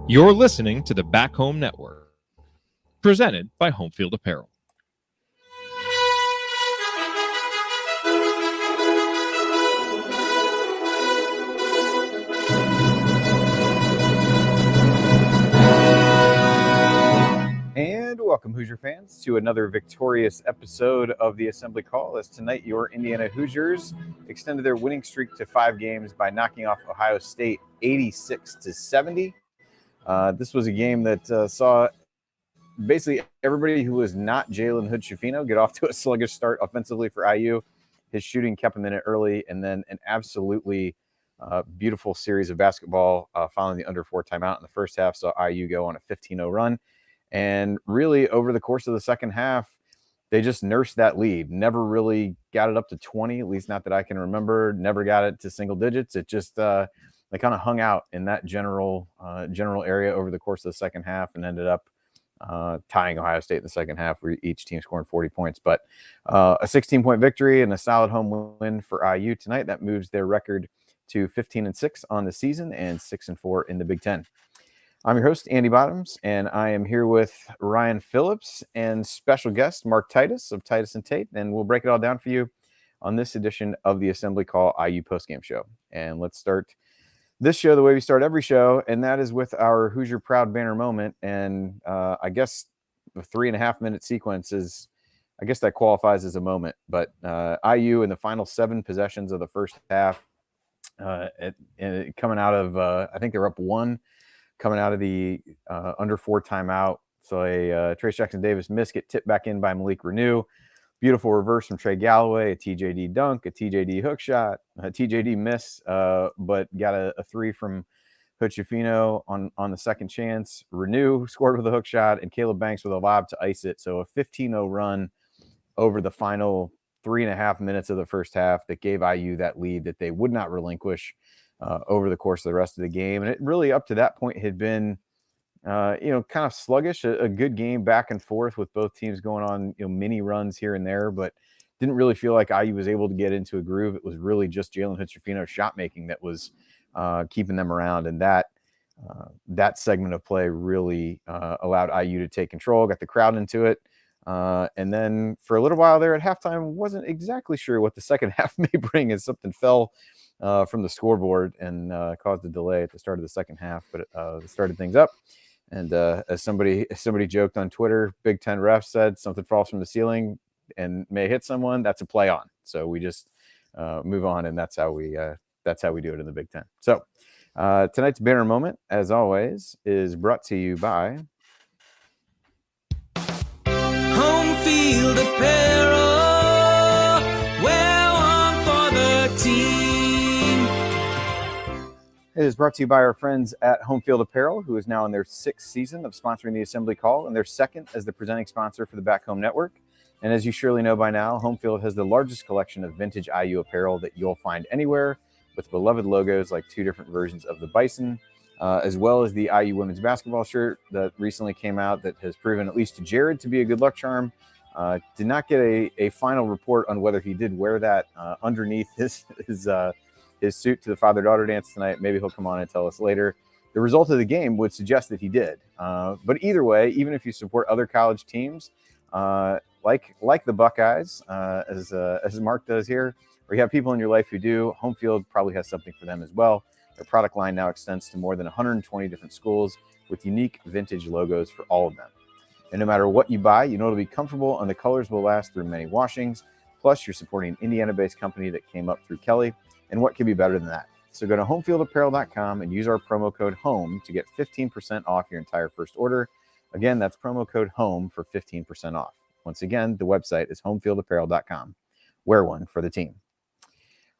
You're listening to the Back Home Network, presented by Homefield Apparel. And welcome, Hoosier fans, to another victorious episode of the Assembly Call. As tonight, your Indiana Hoosiers extended their winning streak to 5 games by knocking off Ohio State 86-70. This was a game that saw basically everybody who was not Jalen Hood-Schifino get off to a sluggish start offensively for IU. His shooting kept him in it early, and then an absolutely beautiful series of basketball following the under 4 timeout in the first half saw IU go on a 15-0 run. And really, over the course of the second half, they just nursed that lead. Never really got it up to 20, at least not that I can remember. Never got it to single digits. It just they kind of hung out in that general area over the course of the second half and ended up tying Ohio State in the second half, where each team scoring 40 points. But a 16-point victory and a solid home win for IU tonight. That moves their record to 15-6 on the season and 6-4 in the Big Ten. I'm your host, Andy Bottoms, and I am here with Ryan Phillips and special guest Mark Titus of Titus and Tate, and we'll break it all down for you on this edition of the Assembly Call IU Postgame Show. And let's start this show the way we start every show, and that is with our Hoosier Proud banner moment. And I guess the 3.5-minute sequence is, I guess that qualifies as a moment. But IU in the final 7 possessions of the first half, coming out of, I think they're up 1. Coming out of the under 4 timeout. So a Trace Jackson-Davis miss get tipped back in by Malik Renew. Beautiful reverse from Trey Galloway, a TJD dunk, a TJD hook shot, a TJD miss, but got a 3 from Hood-Schifino on the second chance. Renew scored with a hook shot, and Caleb Banks with a lob to ice it. So a 15-0 run over the final 3.5 minutes of the first half that gave IU that lead that they would not relinquish over the course of the rest of the game. And it really, up to that point, had been, kind of sluggish, a good game back and forth with both teams going on, mini runs here and there, but didn't really feel like IU was able to get into a groove. It was really just Jalen Hood-Schifino's shot making that was keeping them around. And that segment of play really allowed IU to take control, got the crowd into it. And then for a little while there at halftime, wasn't exactly sure what the second half may bring, as something fell from the scoreboard and caused a delay at the start of the second half, but it started things up. And as somebody joked on Twitter, Big Ten ref said something falls from the ceiling and may hit someone. That's a play on. So we just move on, and that's how we do it in the Big Ten. So tonight's banner moment, as always, is brought to you by Homefield Apparel. Wear one for the team. It is brought to you by our friends at Homefield Apparel, who is now in their 6th season of sponsoring the Assembly Call and their 2nd as the presenting sponsor for the Back Home Network. And as you surely know by now, Homefield has the largest collection of vintage IU apparel that you'll find anywhere, with beloved logos like 2 different versions of the Bison, as well as the IU women's basketball shirt that recently came out that has proven, at least to Jared, to be a good luck charm. Did not get a final report on whether he did wear that underneath his suit to the father-daughter dance tonight. Maybe he'll come on and tell us later. The result of the game would suggest that he did. But either way, even if you support other college teams, like the Buckeyes, as Mark does here, or you have people in your life who do, Homefield probably has something for them as well. Their product line now extends to more than 120 different schools with unique vintage logos for all of them. And no matter what you buy, you know it'll be comfortable and the colors will last through many washings. Plus, you're supporting an Indiana-based company that came up through Kelly. And what could be better than that? So go to homefieldapparel.com and use our promo code HOME to get 15% off your entire first order. Again, that's promo code HOME for 15% off. Once again, the website is homefieldapparel.com. Wear one for the team.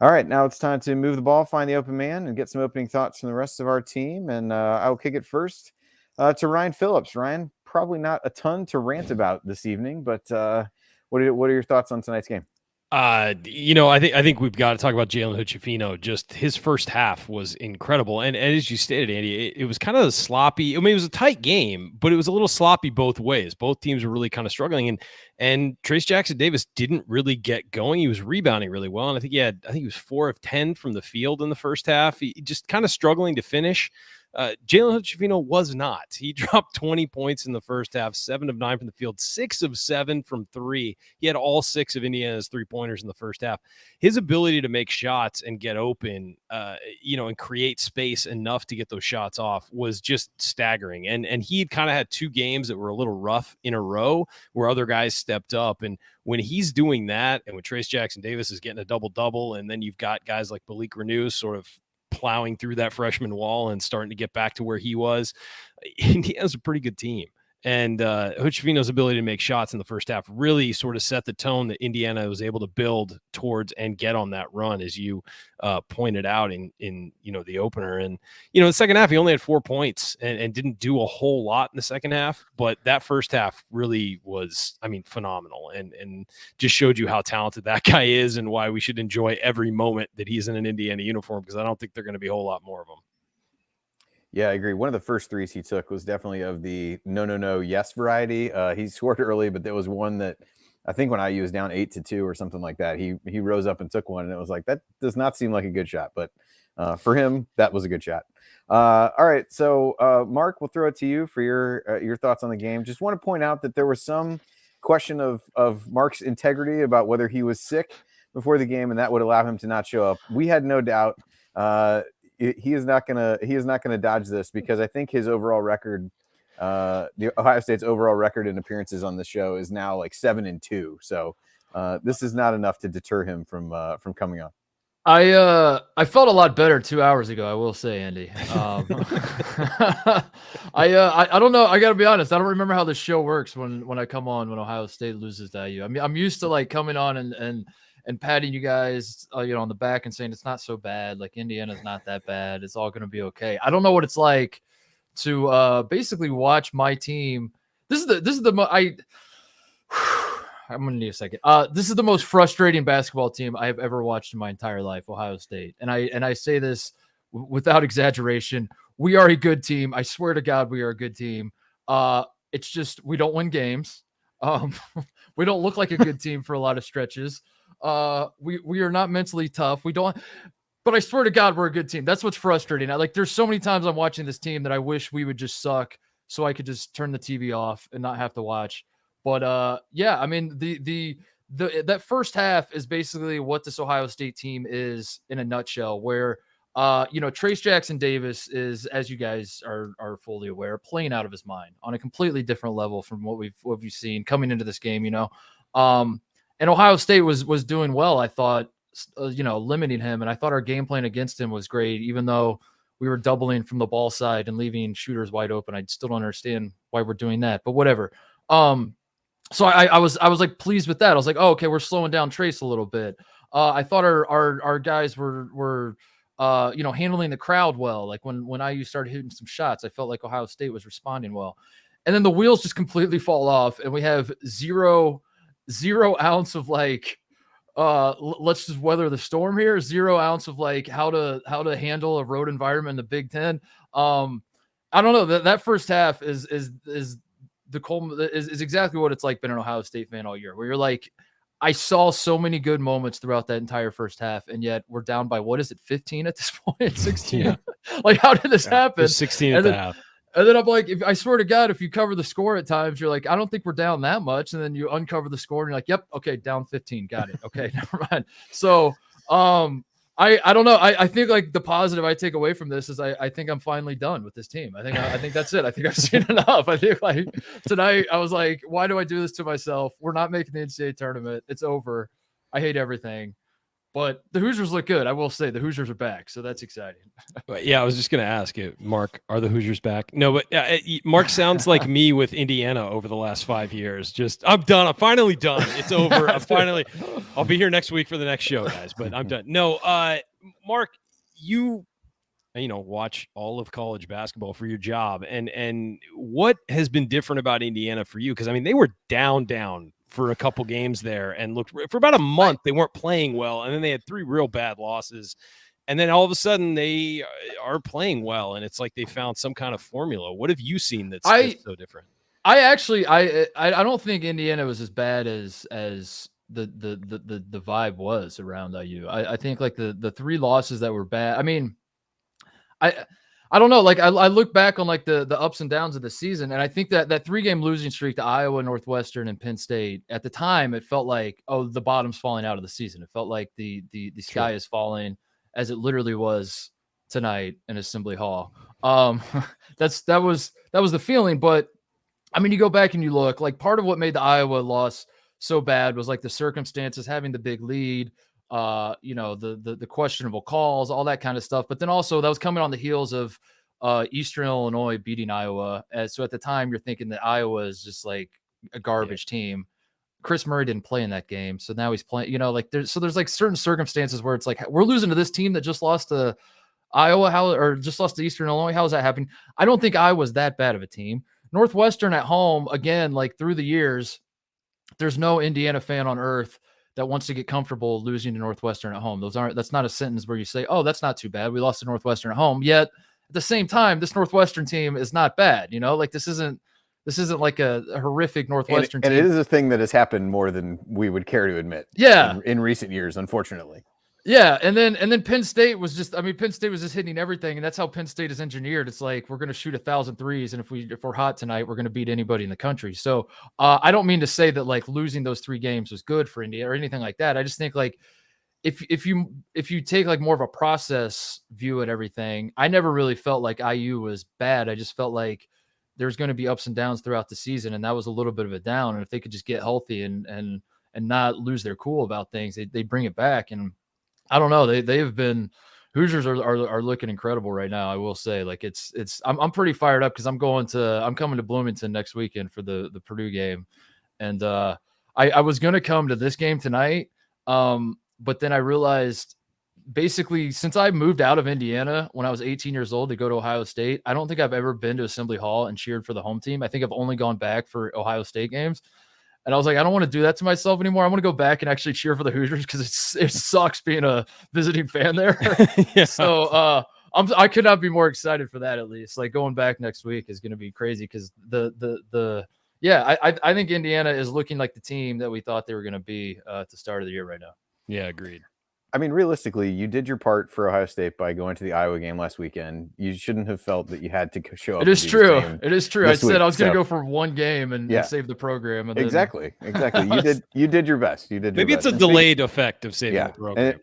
All right, now it's time to move the ball, find the open man, and get some opening thoughts from the rest of our team. And I will kick it first to Ryan Phillips. Ryan, probably not a ton to rant about this evening, but what are your thoughts on tonight's game? I think we've got to talk about Jalen Hood-Schifino. Just his first half was incredible, and as you stated, Andy, it was kind of sloppy. I mean, it was a tight game, but it was a little sloppy both ways. Both teams were really kind of struggling, and Trace Jackson-Davis didn't really get going. He was rebounding really well, and I think he was 4 of 10 from the field in the first half. He just kind of struggling to finish. Jalen Hood-Schifino was not. He dropped 20 points in the first half, 7 of 9 from the field, 6 of 7 from 3. He had all 6 of Indiana's 3-pointers in the first half. His ability to make shots and get open, and create space enough to get those shots off was just staggering. And he kind of had 2 games that were a little rough in a row where other guys stepped up. And when he's doing that, and when Trace Jackson Davis is getting a double-double, and then you've got guys like Malik Renew sort of plowing through that freshman wall and starting to get back to where he was, Indiana's a pretty good team. And Hood-Schifino's ability to make shots in the first half really sort of set the tone that Indiana was able to build towards and get on that run, as you pointed out in the opener. And the second half, he only had 4 points and didn't do a whole lot in the second half. But that first half really was, phenomenal, and just showed you how talented that guy is and why we should enjoy every moment that he's in an Indiana uniform, because I don't think there are going to be a whole lot more of them. Yeah, I agree. One of the first threes he took was definitely of the no, yes variety. He scored early, but there was one that I think when IU was down 8-2 or something like that, he rose up and took one, and it was like, that does not seem like a good shot. But for him, that was a good shot. All right, so Mark, we'll throw it to you for your thoughts on the game. Just want to point out that there was some question of Mark's integrity about whether he was sick before the game, and that would allow him to not show up. We had no doubt. He is not gonna dodge this, because I think his overall record, the Ohio State's overall record in appearances on the show is now like 7-2. So this is not enough to deter him from coming on. I felt a lot better 2 hours ago, I will say, Andy. I don't know. I gotta be honest. I don't remember how the show works when I come on when Ohio State loses to IU. I'm used to like coming on and patting you guys, on the back and saying it's not so bad. Like, Indiana's not that bad. It's all going to be okay. I don't know what it's like to basically watch my team. I'm going to need a second. This is the most frustrating basketball team I have ever watched in my entire life, Ohio State. And I say this without exaggeration. We are a good team. I swear to God, we are a good team. It's just, we don't win games. We don't look like a good team for a lot of stretches. We are not mentally tough. But I swear to God, we're a good team. That's what's frustrating. There's so many times I'm watching this team that I wish we would just suck so I could just turn the TV off and not have to watch. But that first half is basically what this Ohio State team is in a nutshell, where Trace Jackson Davis is, as you guys are fully aware, playing out of his mind on a completely different level from what we've seen coming into this game, And Ohio State was doing well, I thought, limiting him. And I thought our game plan against him was great, even though we were doubling from the ball side and leaving shooters wide open. I still don't understand why we're doing that, but whatever. So I was like pleased with that. I was like, oh, okay, we're slowing down Trace a little bit. I thought our guys were handling the crowd well. Like when IU started hitting some shots, I felt like Ohio State was responding well. And then the wheels just completely fall off, and we have zero ounce of let's just weather the storm here. 0 ounce of how to handle a road environment in the Big Ten. I don't know, that first half is exactly what it's like being an Ohio State fan all year, where you're like, I saw so many good moments throughout that entire first half, and yet we're down by, what is it, 15 at this point? 16? Yeah. How did this happen? 16 at the half. And then I'm like, I swear to God, if you cover the score at times, you're like, I don't think we're down that much. And then you uncover the score and you're like, yep, okay, down 15. Got it. Okay, never mind. So I don't know. I think the positive I take away from this is I think I'm finally done with this team. I think that's it. I think I've seen enough. I think tonight I was like, why do I do this to myself? We're not making the NCAA tournament. It's over. I hate everything. But the Hoosiers look good. I will say the Hoosiers are back, so that's exciting. Yeah, I was just going to ask you, Mark, are the Hoosiers back? No, but Mark sounds like me with Indiana over the last 5 years. Just, I'm done. I'm finally done. It's over. I'll be here next week for the next show, guys, but I'm done. No, Mark, you watch all of college basketball for your job, and what has been different about Indiana for you? Because, they were down for a couple games there and looked for about a month. They weren't playing well. And then they had 3 real bad losses. And then all of a sudden they are playing well. And it's like they found some kind of formula. What have you seen that's so different? I don't think Indiana was as bad as the vibe was around IU. I think the 3 losses that were bad. I don't know. Like I look back on like the ups and downs of the season, and I think that 3-game losing streak to Iowa, Northwestern, and Penn State at the time, it felt like, oh, the bottom's falling out of the season. It felt like the sky is falling, as it literally was tonight in Assembly Hall. That was the feeling. But I mean, you go back and you look, like, part of what made the Iowa loss so bad was like the circumstances, having the big lead, the questionable calls, all that kind of stuff. But then also that was coming on the heels of Eastern Illinois beating Iowa. So at the time, you're thinking that Iowa is just like a garbage team. Chris Murray didn't play in that game, so now he's playing. There's like certain circumstances where it's like, we're losing to this team that just lost to Iowa, or just lost to Eastern Illinois. How is that happening? I don't think Iowa's that bad of a team. Northwestern at home, again, like through the years, there's no Indiana fan on earth that wants to get comfortable losing to Northwestern at home. That's not a sentence where you say, oh, that's not too bad, we lost to Northwestern at home. Yet at the same time, this Northwestern team is not bad. Like this isn't like a horrific Northwestern team. And it is a thing that has happened more than we would care to admit. Yeah. In recent years, unfortunately. Yeah, and then Penn State was just hitting everything, and that's how Penn State is engineered. It's like, we're going to shoot 1,000 threes, and if we're hot tonight, we're going to beat anybody in the country. So I don't mean to say that like losing those 3 games was good for India or anything like that. I just think like if you take like more of a process view at everything, I never really felt like IU was bad. I just felt like there's going to be ups and downs throughout the season, and that was a little bit of a down. And if they could just get healthy and not lose their cool about things, they bring it back. And I don't know. They have been, Hoosiers are looking incredible right now. I will say, like, I'm pretty fired up because I'm coming to Bloomington next weekend for the Purdue game, and I was gonna come to this game tonight, but then I realized, basically, since I moved out of Indiana when I was 18 years old to go to Ohio State, I don't think I've ever been to Assembly Hall and cheered for the home team. I think I've only gone back for Ohio State games. And I was like, I don't want to do that to myself anymore. I want to go back and actually cheer for the Hoosiers because it sucks being a visiting fan there. Yeah. So I could not be more excited for that. At least, like, going back next week is going to be crazy because I think Indiana is looking like the team that we thought they were going to be at the start of the year right now. Yeah, agreed. I mean, realistically, you did your part for Ohio State by going to the Iowa game last weekend. You shouldn't have felt that you had to show up. It is true. It is true. I said I was going to go for one game and save the program. And exactly. You did your best. Maybe it's a delayed effect of saving the program.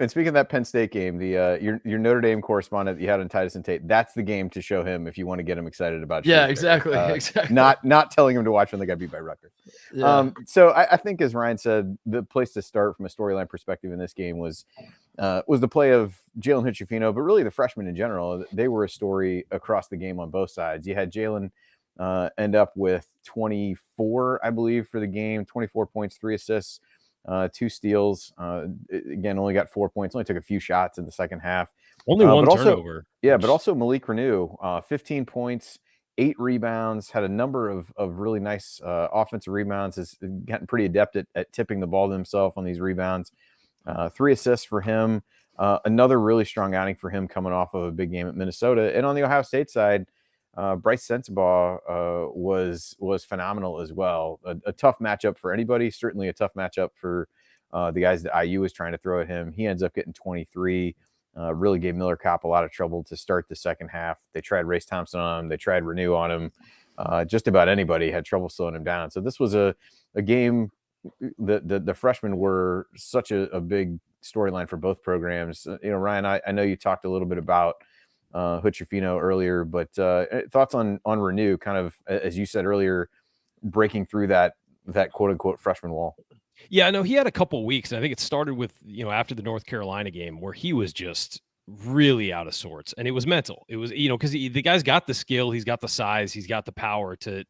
And speaking of that Penn State game, the your Notre Dame correspondent that you had on Titus and Tate, that's the game to show him if you want to get him excited about. Yeah, exactly. Exactly. Not telling him to watch when they got beat by Rutgers. Yeah. So I think, as Ryan said, the place to start from a storyline perspective in this game was the play of Jalen Hood-Schifino, but really the freshmen in general. They were a story across the game on both sides. You had Jalen end up with 24, I believe, for the game, 24 points, 3 assists. 2 steals. Again, only got 4 points. Only took a few shots in the second half. Only one turnover. But also Malik Renew, 15 points, 8 rebounds. Had a number of really nice offensive rebounds. Has gotten pretty adept at tipping the ball to himself on these rebounds. 3 assists for him. Another really strong outing for him coming off of a big game at Minnesota. And on the Ohio State side, Bryce Sensabaugh was phenomenal as well. A tough matchup for anybody, certainly a tough matchup for the guys that IU was trying to throw at him. He ends up getting 23. Really gave Miller Kopp a lot of trouble to start the second half. They tried Race Thompson on him. They tried Renew on him. Just about anybody had trouble slowing him down. So this was a game that the freshmen were such a big storyline for both programs. Ryan, I know you talked a little bit about Hood-Schifino earlier, but thoughts on Renew, kind of, as you said earlier, breaking through that quote unquote freshman wall. Yeah, I know he had a couple weeks. And I think it started with, after the North Carolina game where he was just really out of sorts, and it was mental. It was, because the guy's got the skill, he's got the size, he's got the power to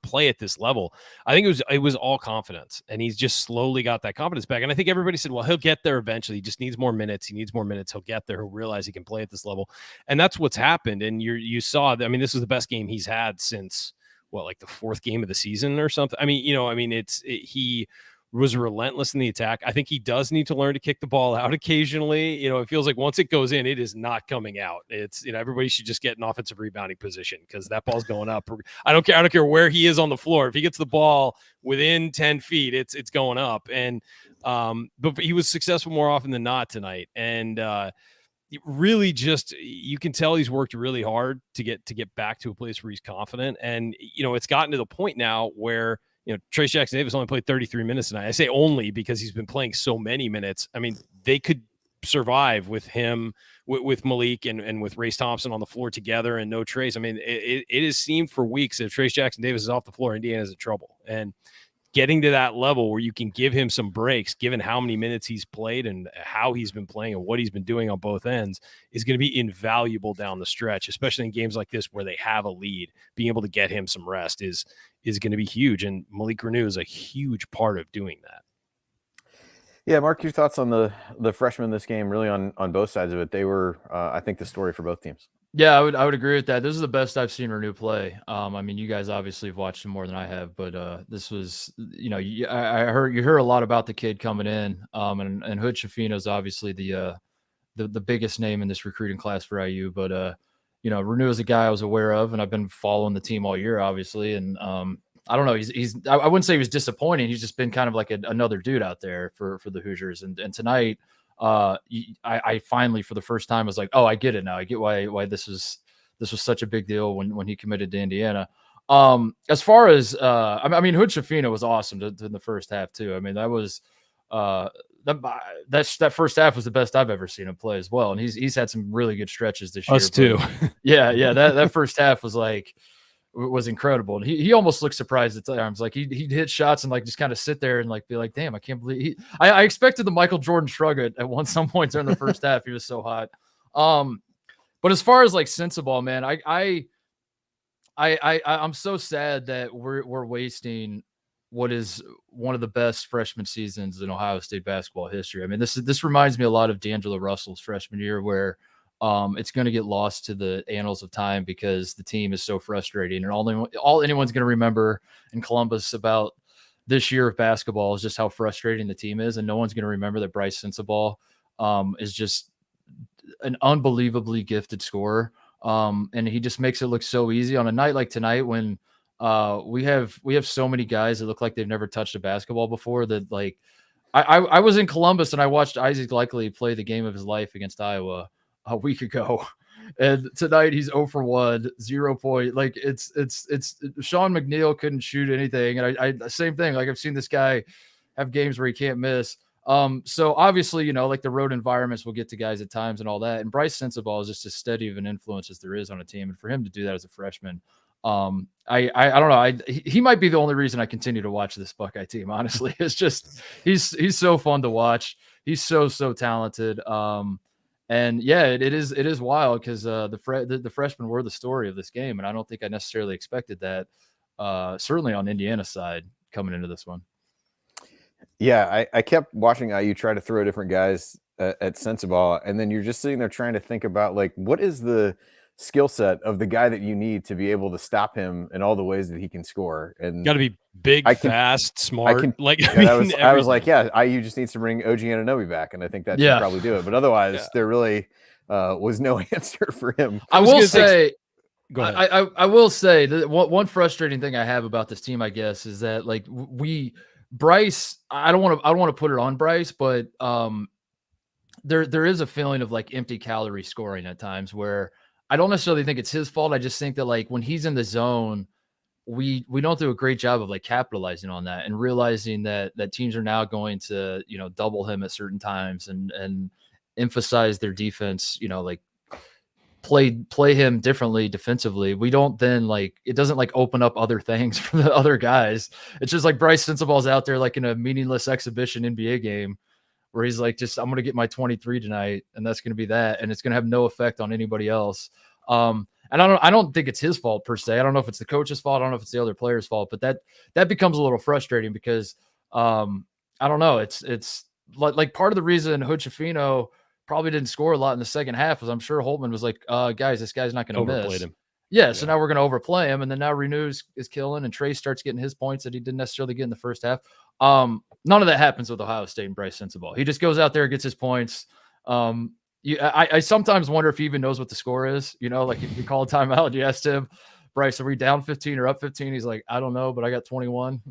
play at this level. I think it was all confidence, and he's just slowly got that confidence back. And I think everybody said, well, he'll get there eventually. He just needs more minutes. He'll get there. He'll realize he can play at this level. And that's what's happened. And you saw that. I mean, this was the best game he's had since like the 4th game of the season or something. I mean, he was relentless in the attack. I think he does need to learn to kick the ball out occasionally. It feels like once it goes in, it is not coming out. It's, everybody should just get an offensive rebounding position because that ball's going up. I don't care where he is on the floor. If he gets the ball within 10 feet, it's going up. And but he was successful more often than not tonight. And really just, you can tell he's worked really hard to get back to a place where he's confident. And, it's gotten to the point now where, Trace Jackson Davis only played 33 minutes tonight. I say only because he's been playing so many minutes. I mean, they could survive with him, with Malik and with Race Thompson on the floor together and no Trace. I mean, it has seemed for weeks that if Trace Jackson Davis is off the floor, Indiana's in trouble. And getting to that level where you can give him some breaks, given how many minutes he's played and how he's been playing and what he's been doing on both ends, is going to be invaluable down the stretch, especially in games like this where they have a lead. Being able to get him some rest is going to be huge. And Malik Reneau is a huge part of doing that. Yeah, Mark, your thoughts on the freshmen in this game, really on both sides of it. They were, I think, the story for both teams. Yeah, I would agree with that. This is the best I've seen Reneau play. I mean, you guys obviously have watched him more than I have, but this was, I heard a lot about the kid coming in. And Hood Schifino is obviously the biggest name in this recruiting class for IU. But Reneau is a guy I was aware of, and I've been following the team all year, obviously. And I don't know, I wouldn't say he was disappointing. He's just been kind of like another dude out there for the Hoosiers. And tonight, I finally, for the first time, was like, oh, I get it now. I get why this was such a big deal when he committed to Indiana. As far as I mean, Hood Schifino was awesome in the first half too. I mean, that was that first half was the best I've ever seen him play as well. And he's had some really good stretches this year. Us too. Yeah. That first half was incredible. And he almost looked surprised at times. Like he'd hit shots and like just kind of sit there and like be like, damn, I can't believe I expected the Michael Jordan shrug at some point during the first half. He was so hot. But as far as like Sensabaugh, man, I'm so sad that we're wasting what is one of the best freshman seasons in Ohio State basketball history. I mean, this reminds me a lot of D'Angelo Russell's freshman year, where it's going to get lost to the annals of time because the team is so frustrating. And all anyone's going to remember in Columbus about this year of basketball is just how frustrating the team is. And no one's going to remember that Bryce Sensabaugh is just an unbelievably gifted scorer. And he just makes it look so easy on a night like tonight when we have so many guys that look like they've never touched a basketball before. That like I was in Columbus and I watched Isaac Likely play the game of his life against Iowa a week ago, and tonight he's 0 for 1, 0 point. Like it's Sean McNeil couldn't shoot anything, and I same thing. Like I've seen this guy have games where he can't miss. So obviously, like the road environments will get to guys at times and all that. And Bryce Sensabaugh is just as steady of an influence as there is on a team, and for him to do that as a freshman, I don't know. He might be the only reason I continue to watch this Buckeye team. Honestly, it's just he's so fun to watch. He's so talented. And yeah, it is wild because the freshmen were the story of this game, and I don't think I necessarily expected that. Certainly on Indiana's side coming into this one. Yeah, I kept watching IU try to throw different guys at Sensabaugh, and then you're just sitting there trying to think about like what is the skill set of the guy that you need to be able to stop him in all the ways that he can score. And got to be big, fast, smart. I was like, yeah, IU just needs to bring OG Anunoby back, and I think that should probably do it. But otherwise, there really was no answer for him. I will say, go ahead. I will say that one frustrating thing I have about this team, I guess, is that like Bryce. I don't want to put it on Bryce, but there is a feeling of like empty calorie scoring at times where I don't necessarily think it's his fault. I just think that like when he's in the zone, we don't do a great job of like capitalizing on that and realizing that teams are now going to, double him at certain times and emphasize their defense, like play him differently defensively. We don't then like, it doesn't like open up other things for the other guys. It's just like Bryce Sensabaugh's out there like in a meaningless exhibition NBA game where he's like, I'm going to get my 23 tonight, and that's going to be that. And it's going to have no effect on anybody else. And I don't think it's his fault per se. I don't know if it's the coach's fault. I don't know if it's the other player's fault, but that becomes a little frustrating because I don't know. It's like part of the reason Hood Schifino probably didn't score a lot in the second half was I'm sure Holtman was like, guys, this guy's not going to miss. Him. Yeah, so now we're going to overplay him. And then now Reneau is killing, and Trey starts getting his points that he didn't necessarily get in the first half. None of that happens with Ohio State and Bryce Sensabaugh. He just goes out there, gets his points. I sometimes wonder if he even knows what the score is. Like if you call a timeout, you asked him, Bryce, are we down 15 or up 15? He's like, I don't know, but I got 21.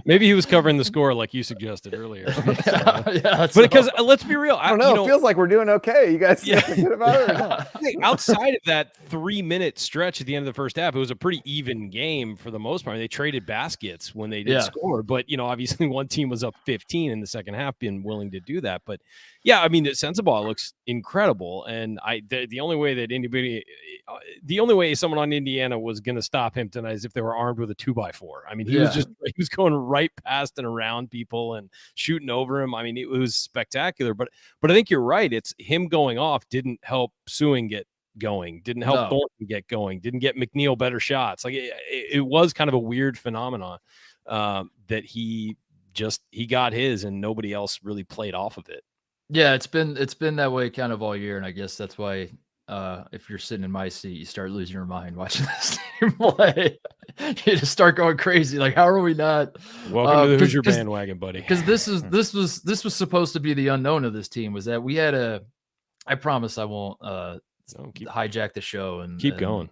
Maybe he was covering the score like you suggested earlier. Yeah, but because let's be real, I don't know. It feels like we're doing okay. You guys feel good about it? No? Outside of that 3-minute stretch at the end of the first half, it was a pretty even game for the most part. They traded baskets when they did score, but obviously one team was up 15 in the second half, being willing to do that. But yeah, I mean, the Sensabaugh looks incredible, and the only way someone on Indiana was going to stop him tonight is if they were armed with a 2x4. I mean, he was going right past and around people and shooting over him. I mean, it was spectacular. But I think you're right. It's him going off didn't help Sewing get going, didn't help Thornton get going, didn't get McNeil better shots. Like it was kind of a weird phenomenon that he got his and nobody else really played off of it. Yeah, it's been that way kind of all year, and I guess that's why if you're sitting in my seat, you start losing your mind watching this team play. You just start going crazy. Like, how are we not? Welcome to the Hoosier bandwagon, buddy. Because this was supposed to be the unknown of this team. Was that we had I promise I won't hijack the show and keep going.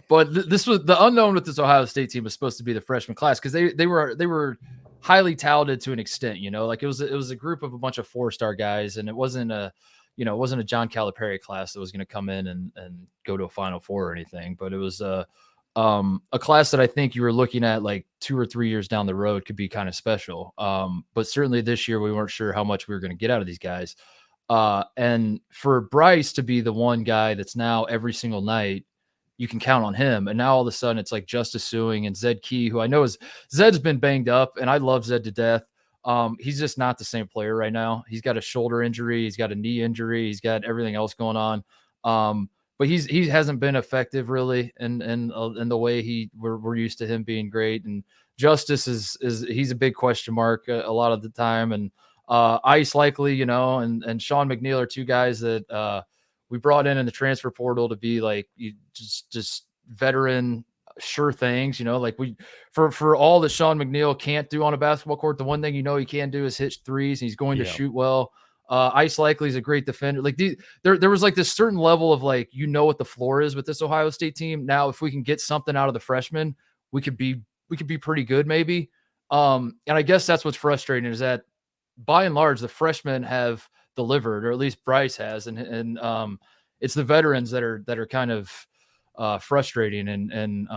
But this was the unknown with this Ohio State team was supposed to be the freshman class because they were highly touted to an extent, like it was a group of a bunch of 4-star guys, and it wasn't a John Calipari class that was going to come in and go to a Final Four or anything, but it was a class that I think you were looking at like 2 or 3 years down the road could be kind of special. But certainly this year we weren't sure how much we were going to get out of these guys. And for Bryce to be the one guy that's now every single night, you can count on him. And now all of a sudden it's like Justice Sewing and Zed Key, who I know Zed's been banged up, and I love Zed to death. He's just not the same player right now. He's got a shoulder injury. He's got a knee injury. He's got everything else going on. But he hasn't been effective really in the way we're used to him being great. And Justice he's a big question mark a lot of the time. And Ice likely, and Sean McNeil are two guys that we brought in the transfer portal to be like just veteran sure things, like for all that Sean McNeil can't do on a basketball court, the one thing he can do is hit threes, and he's going to shoot well. Ice likely is a great defender. Like there was like this certain level of like, what the floor is with this Ohio State team. Now, if we can get something out of the freshmen, we could be pretty good maybe. And I guess that's what's frustrating is that by and large, the freshmen have delivered, or at least Bryce has. And it's the veterans that are kind of frustrating. And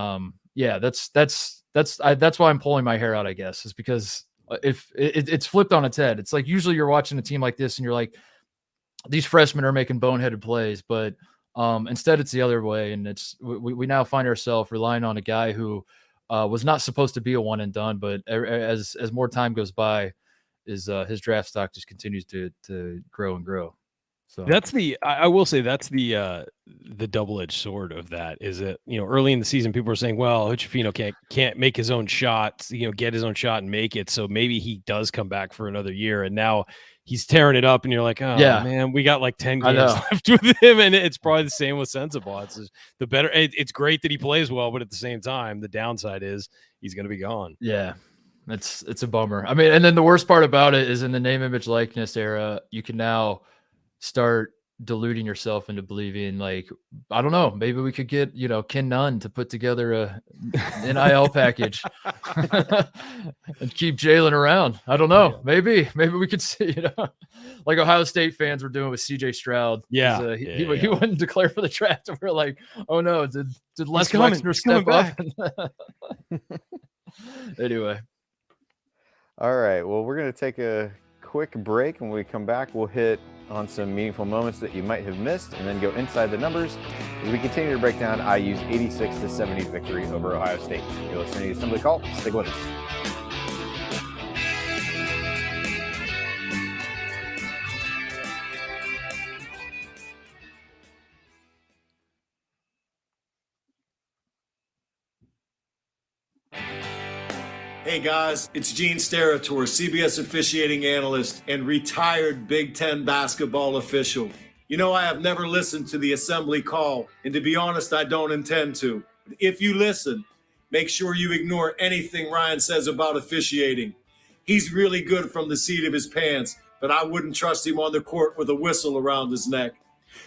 that's why I'm pulling my hair out, I guess, is because if it's flipped on its head. It's like usually you're watching a team like this and you're like, these freshmen are making boneheaded plays, but instead it's the other way. And we now find ourselves relying on a guy who was not supposed to be a one and done, but as more time goes by, his draft stock just continues to grow and grow. So I will say that's the double-edged sword of that is that, early in the season, people were saying, well, Hochefino can't make his own shots, get his own shot and make it. So maybe he does come back for another year. And now he's tearing it up and you're like, oh man, we got like 10 games left with him. And it's probably the same with Sensabaugh. It's the better. It's great that he plays well, but at the same time, the downside is he's going to be gone. Yeah. It's a bummer. I mean, and then the worst part about it is in the name, image, likeness era, you can now start deluding yourself into believing like, I don't know, maybe we could get, Ken Nunn to put together a NIL package and keep Jalen around. I don't know. Maybe we could see, like Ohio State fans were doing with CJ Stroud. Yeah. He wouldn't declare for the draft. And we're like, oh no, did Les Wexner step up? Anyway. All right. Well, we're going to take a quick break. When we come back, we'll hit on some meaningful moments that you might have missed and then go inside the numbers as we continue to break down IU's 86-70 victory over Ohio State. You're listening to Assembly Call. Stick with us. Hey guys, it's Gene Steratore, CBS officiating analyst and retired Big Ten basketball official. I have never listened to the Assembly Call, and to be honest, I don't intend to. If you listen, make sure you ignore anything Ryan says about officiating. He's really good from the seat of his pants, but I wouldn't trust him on the court with a whistle around his neck.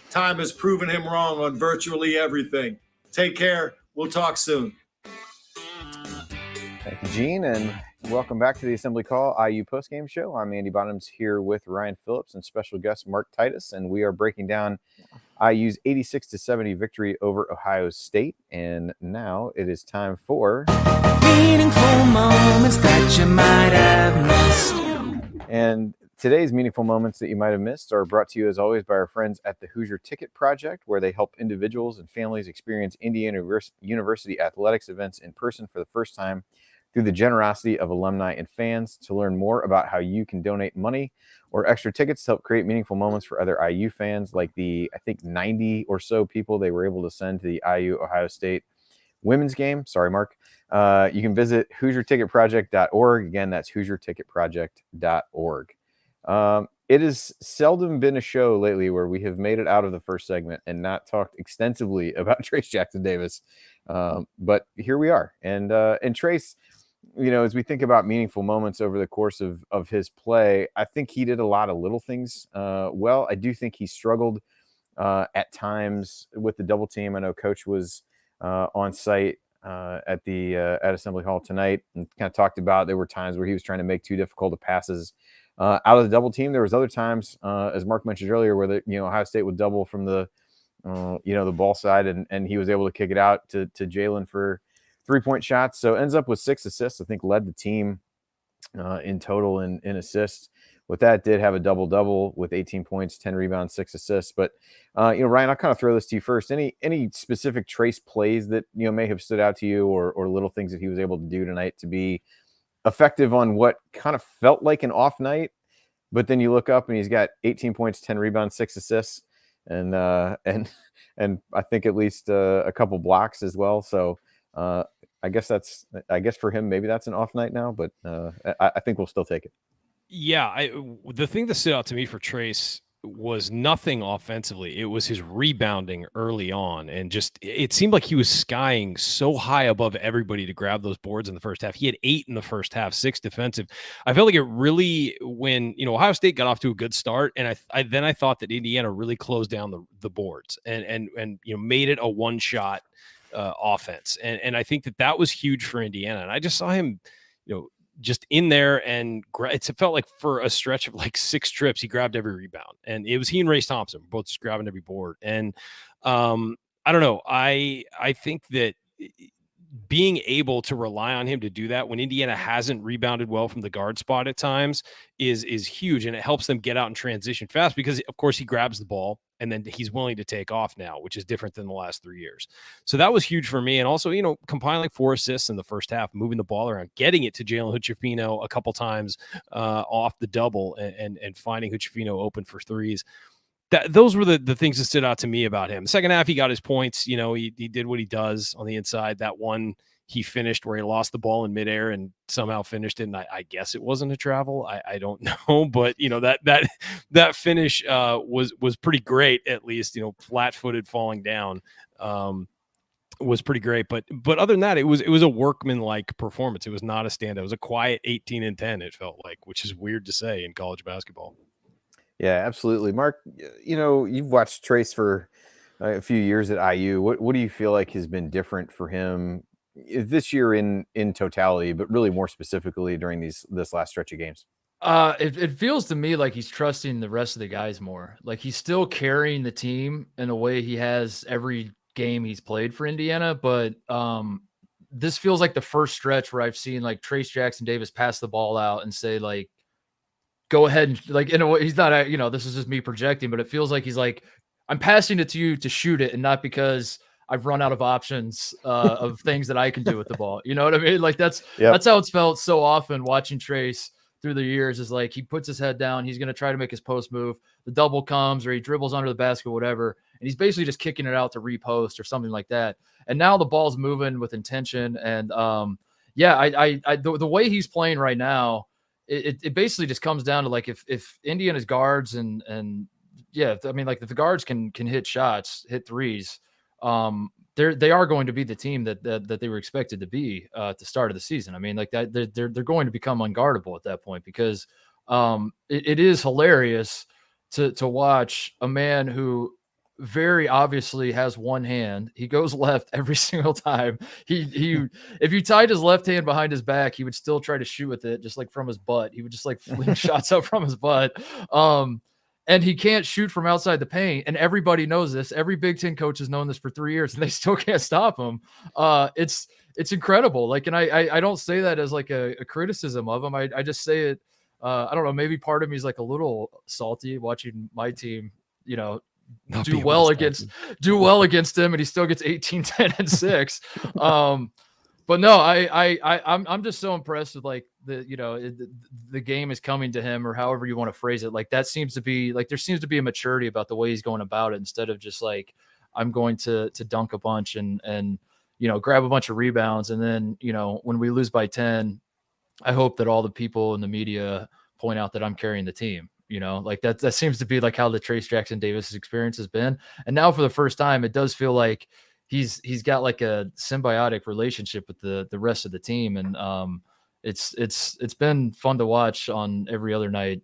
Time has proven him wrong on virtually everything. Take care. We'll talk soon. Thank you, Gene, and welcome back to the Assembly Call IU Postgame Show. I'm Andy Bottoms here with Ryan Phillips and special guest Mark Titus, and we are breaking down IU's 86-70 victory over Ohio State. And now it is time for Meaningful moments that you might have missed. And today's meaningful moments that you might have missed are brought to you, as always, by our friends at the Hoosier Ticket Project, where they help individuals and families experience Indiana University athletics events in person for the first time through the generosity of alumni and fans. To learn more about how you can donate money or extra tickets to help create meaningful moments for other IU fans, like the, I think, 90 or so people they were able to send to the IU Ohio State women's game. Sorry, Mark. You can visit HoosierTicketProject.org. Again, that's HoosierTicketProject.org. It has seldom been a show lately where we have made it out of the first segment and not talked extensively about Trace Jackson Davis. But here we are. And Trace, you know, as we think about meaningful moments over the course of his play, I think he did a lot of little things well. I do think he struggled at times with the double team. I know Coach was on site at Assembly Hall tonight and kind of talked about there were times where he was trying to make too difficult of passes out of the double team. There was other times, as Mark mentioned earlier, where Ohio State would double from the the ball side, and he was able to kick it out to Jalen for 3-point shots. So ends up with 6 assists. I think led the team in total in assists. With that, did have a double-double with 18 points, 10 rebounds, 6 assists. But Ryan, I'll kind of throw this to you first. Any specific Trace plays that may have stood out to you, or little things that he was able to do tonight to be effective on what kind of felt like an off night, but then you look up and he's got 18 points, 10 rebounds, 6 assists, and I think at least a couple blocks as well. So I guess for him maybe that's an off night now, but I think we'll still take it. Yeah, the thing that stood out to me for Trace was nothing offensively. It was his rebounding early on, and just it seemed like he was skying so high above everybody to grab those boards in the first half. He had 8 in the first half, 6 defensive. I felt like it really, when Ohio State got off to a good start, and I thought that Indiana really closed down the boards and made it a one-shot offense, and I think that was huge for Indiana. And I just saw him, just in there, and it felt like for a stretch of like 6 trips, he grabbed every rebound, and it was he and Race Thompson both just grabbing every board. And I don't know. I think that being able to rely on him to do that when Indiana hasn't rebounded well from the guard spot at times is huge, and it helps them get out and transition fast because, of course, he grabs the ball and then he's willing to take off now, which is different than the last 3 years. So that was huge for me. And also, compiling 4 assists in the first half, moving the ball around, getting it to Jalen Hood-Schifino a couple times off the double, and finding Hood-Schifino open for threes. Those were the things that stood out to me about him. Second half, he got his points. He did what he does on the inside. That one he finished where he lost the ball in midair and somehow finished it. And I guess it wasn't a travel. I don't know, but that finish was pretty great. At least flat-footed falling down was pretty great. But other than that, it was a workman-like performance. It was not a standout. It was a quiet 18-10. It felt like, which is weird to say in college basketball. Yeah, absolutely. Mark, you've watched Trace for a few years at IU. What do you feel like has been different for him this year in totality, but really more specifically during this last stretch of games? It feels to me like he's trusting the rest of the guys more. Like he's still carrying the team in a way he has every game he's played for Indiana. But this feels like the first stretch where I've seen like Trace Jackson Davis pass the ball out and say like, go ahead and like, in a way, he's not, this is just me projecting, but it feels like he's like, I'm passing it to you to shoot it, and not because I've run out of options of things that I can do with the ball. You know what I mean? Like that's how it's felt so often watching Trace through the years, is like he puts his head down, he's going to try to make his post move, the double comes, or he dribbles under the basket, whatever, and he's basically just kicking it out to repost or something like that. And now the ball's moving with intention, and the way he's playing right now, it basically just comes down to like if Indiana's guards and like if the guards can hit shots, hit threes, they are going to be the team that they were expected to be at the start of the season. I mean, like that they're going to become unguardable at that point, because it is hilarious to watch a man who very obviously has one hand. He goes left every single time. He if you tied his left hand behind his back, he would still try to shoot with it, just like from his butt. He would just like fling shots up from his butt. And he can't shoot from outside the paint. And everybody knows this. Every Big Ten coach has known this for 3 years, and they still can't stop him. It's incredible. Like, and I don't say that as like a criticism of him. I just say it. I don't know. Maybe part of me is like a little salty watching my team, do well against him, and he still gets 18, 10, and 6. But no, I'm just so impressed with like the game is coming to him, or however you want to phrase it. Like that seems to be like there seems to be a maturity about the way he's going about it, instead of just like I'm going to dunk a bunch and grab a bunch of rebounds, and then when we lose by 10, I hope that all the people in the media point out that I'm carrying the team. Like that seems to be like how the Trace Jackson Davis experience has been. And now for the first time, it does feel like he's got like a symbiotic relationship with the rest of the team. And it's been fun to watch on every other night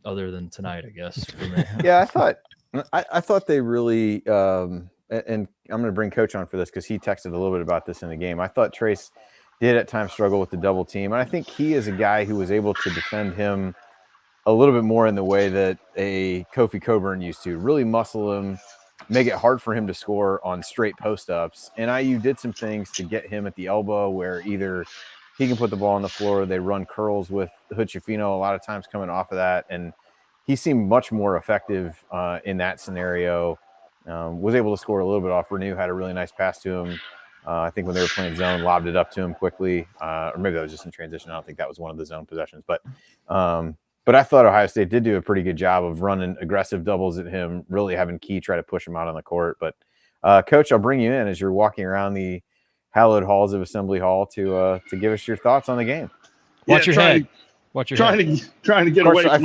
other than tonight, I guess, for me. Yeah, I thought they really and I'm going to bring Coach on for this because he texted a little bit about this in the game. I thought Trace did at times struggle with the double team. And I think he is a guy who was able to defend him a little bit more in the way that a Kofi Coburn used to, really muscle him, make it hard for him to score on straight post-ups. And IU did some things to get him at the elbow where either he can put the ball on the floor, they run curls with Hood-Schifino a lot of times coming off of that. And he seemed much more effective in that scenario. Was able to score a little bit off. Renew had a really nice pass to him. I think when they were playing zone, lobbed it up to him quickly. Or maybe that was just in transition. I don't think that was one of the zone possessions. But I thought Ohio State did do a pretty good job of running aggressive doubles at him, really having Key try to push him out on the court. But, Coach, I'll bring you in as you're walking around the hallowed halls of Assembly Hall to give us your thoughts on the game. Watch your head. Trying to get away from I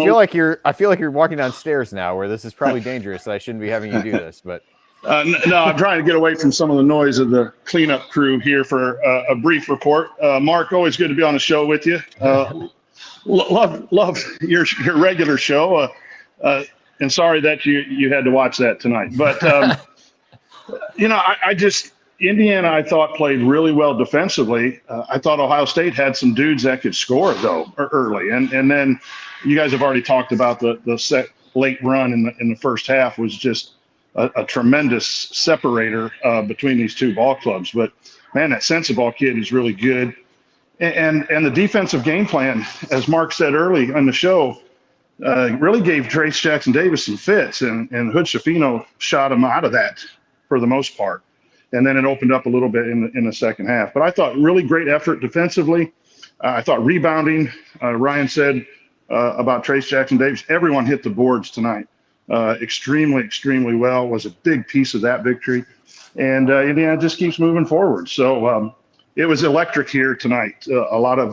feel like you're walking downstairs now, where this is probably dangerous. I shouldn't be having you do this, but no, I'm trying to get away from some of the noise of the cleanup crew here for a brief report. Mark, always good to be on the show with you. Love your regular show, and sorry that you had to watch that tonight. But I just Indiana, I thought, played really well defensively. I thought Ohio State had some dudes that could score though early, and then you guys have already talked about the late run in the first half was just a tremendous separator between these two ball clubs. But man, that Sensabaugh kid is really good. And the defensive game plan, as Mark said early on the show, really gave Trace Jackson Davis some fits, and Hood-Schifino shot him out of that for the most part. And then it opened up a little bit in the second half. But I thought really great effort defensively. I thought rebounding, Ryan said about Trace Jackson Davis, everyone hit the boards tonight extremely, extremely well, was a big piece of that victory. And Indiana just keeps moving forward. So it was electric here tonight. A lot of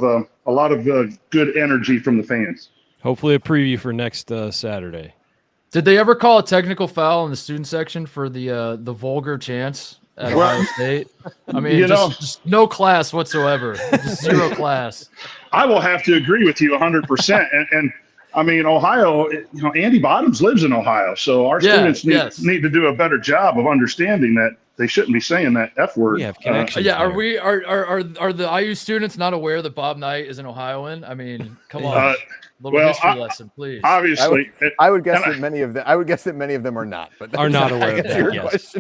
good energy from the fans. Hopefully a preview for next Saturday. Did they ever call a technical foul in the student section for the vulgar chants at Ohio State? I mean, just no class whatsoever. Just zero class. I will have to agree with you 100%. And I mean, Ohio, Andy Bottoms lives in Ohio. So our students need to do a better job of understanding that they shouldn't be saying that F word. We have connections. Are the IU students not aware that Bob Knight is an Ohioan? I mean, come on. History lesson, please. Obviously, I would guess that many of them are not, but are not aware of that. Yes.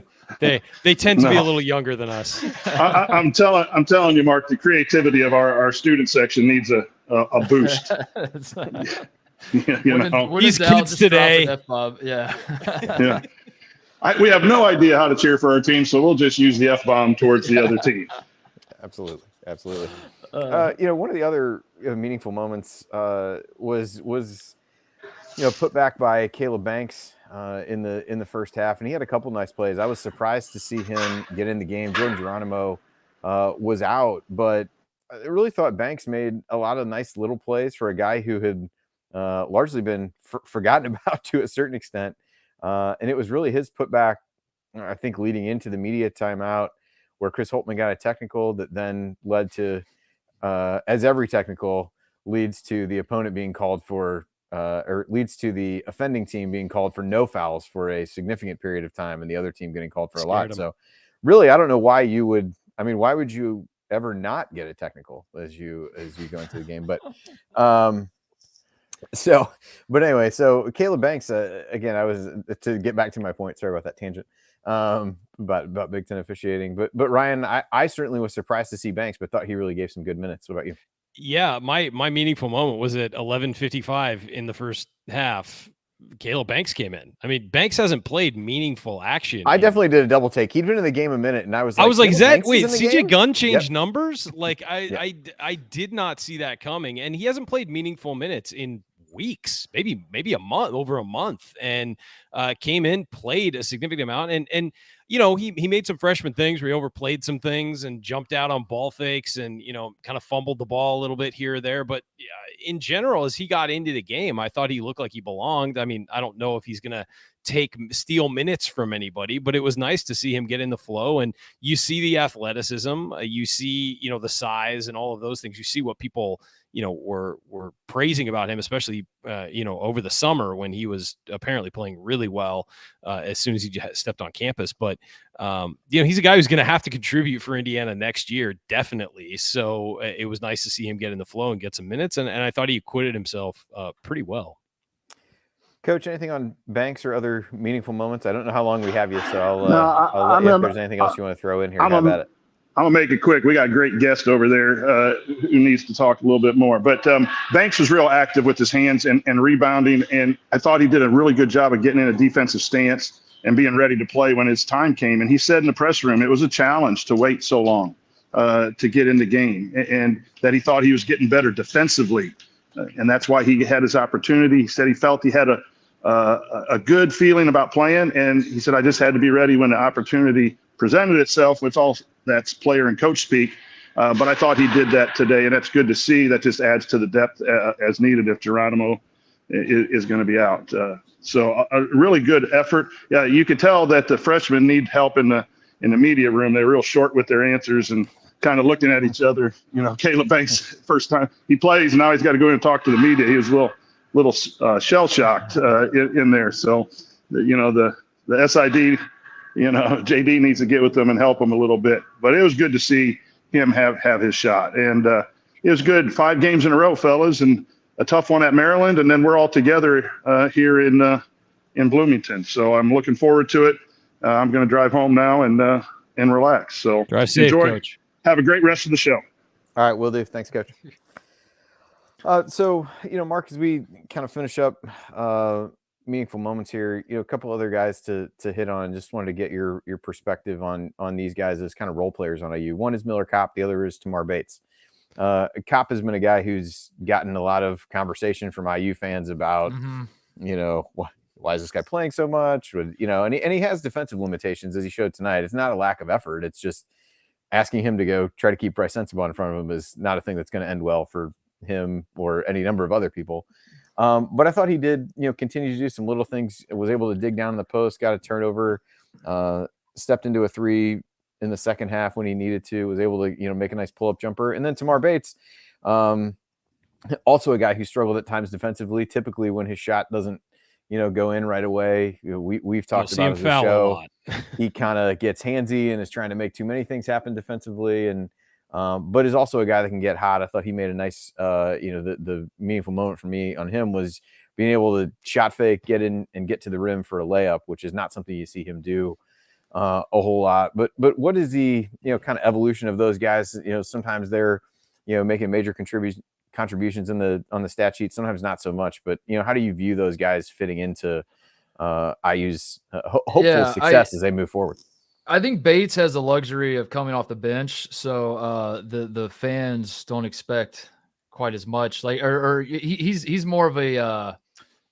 They tend to be a little younger than us. I'm telling you, Mark, the creativity of our student section needs a boost. These kids today. Yeah. We have no idea how to cheer for our team, so we'll just use the F-bomb towards the other team. Absolutely. One of the other meaningful moments was put back by Caleb Banks in the first half, and he had a couple nice plays. I was surprised to see him get in the game. Jordan Geronimo was out, but I really thought Banks made a lot of nice little plays for a guy who had largely been forgotten about to a certain extent. And it was really his putback, I think, leading into the media timeout where Chris Holtman got a technical that then led to, as every technical leads to the opponent being called for or leads to the offending team being called for no fouls for a significant period of time, and the other team getting called for a lot. So, really, I don't know why you would. I mean, why would you ever not get a technical as you go into the game? But but anyway, so Caleb Banks, again, I was to get back to my point. Sorry about that tangent. About Big Ten officiating, but Ryan, I certainly was surprised to see Banks, but thought he really gave some good minutes. What about you? Yeah, my meaningful moment was at 11:55 in the first half. Caleb Banks came in. I mean, Banks hasn't played meaningful action. I definitely did a double take. He'd been in the game a minute, and I was like, is that wait, CJ Gunn changed numbers? Like, I did not see that coming, and he hasn't played meaningful minutes in weeks, maybe a month, over a month, and came in, played a significant amount, and he made some freshman things where he overplayed some things and jumped out on ball fakes and kind of fumbled the ball a little bit here or there, but in general, as he got into the game, I thought he looked like he belonged. I mean, I don't know if he's gonna steal minutes from anybody, but it was nice to see him get in the flow, and you see the athleticism, you see the size and all of those things. You see what people were praising about him, especially over the summer when he was apparently playing really well as soon as he stepped on campus. But he's a guy who's going to have to contribute for Indiana next year, definitely. So it was nice to see him get in the flow and get some minutes, and I thought he acquitted himself pretty well. Coach, anything on Banks or other meaningful moments? I don't know how long we have you, so I'll let you if there's anything else you want to throw in here. Have at it. I'm going to make it quick. We got a great guest over there who needs to talk a little bit more. But Banks was real active with his hands and rebounding, and I thought he did a really good job of getting in a defensive stance and being ready to play when his time came. And he said in the press room it was a challenge to wait so long to get in the game, and that he thought he was getting better defensively. And that's why he had his opportunity. He said he felt he had a good feeling about playing, and he said, I just had to be ready when the opportunity presented itself, with all that's player and coach speak. But I thought he did that today, and that's good to see. That just adds to the depth as needed if Geronimo is going to be out. So a really good effort. Yeah, you could tell that the freshmen need help in the media room. They're real short with their answers and kind of looking at each other. Caleb Banks, first time he plays, now he's got to go in and talk to the media. He was a little shell shocked in there. So, the SID. JD needs to get with them and help them a little bit. But it was good to see him have his shot. And it was good. 5 games in a row, fellas, and a tough one at Maryland. And then we're all together here in Bloomington. So I'm looking forward to it. I'm going to drive home now and relax. So drive safe, enjoy. Coach. Have a great rest of the show. All right, will do. Thanks, Coach. So, Mark, as we kind of finish up meaningful moments here, a couple other guys to hit on. Just wanted to get your perspective on these guys as kind of role players on IU. One is Miller Kopp, the other is Tamar Bates. Kopp has been a guy who's gotten a lot of conversation from IU fans about, why is this guy playing so much? And he has defensive limitations, as he showed tonight. It's not a lack of effort. It's just asking him to go try to keep Bryce Sensabaugh in front of him is not a thing that's going to end well for him or any number of other people. But I thought he did, continue to do some little things. Was able to dig down in the post, got a turnover, stepped into a 3 in the second half when he needed to, was able to, make a nice pull-up jumper. And then Tamar Bates, also a guy who struggled at times defensively. Typically when his shot doesn't, go in right away, we've talked about it on the show. He kind of gets handsy and is trying to make too many things happen defensively. And but is also a guy that can get hot. I thought he made a nice, the meaningful moment for me on him was being able to shot fake, get in and get to the rim for a layup, which is not something you see him do a whole lot. But what is the, kind of evolution of those guys? Sometimes they're, making major contributions on the stat sheet, sometimes not so much. But, how do you view those guys fitting into IU's hopeful success as they move forward? I think Bates has the luxury of coming off the bench, so the fans don't expect quite as much. He's more of a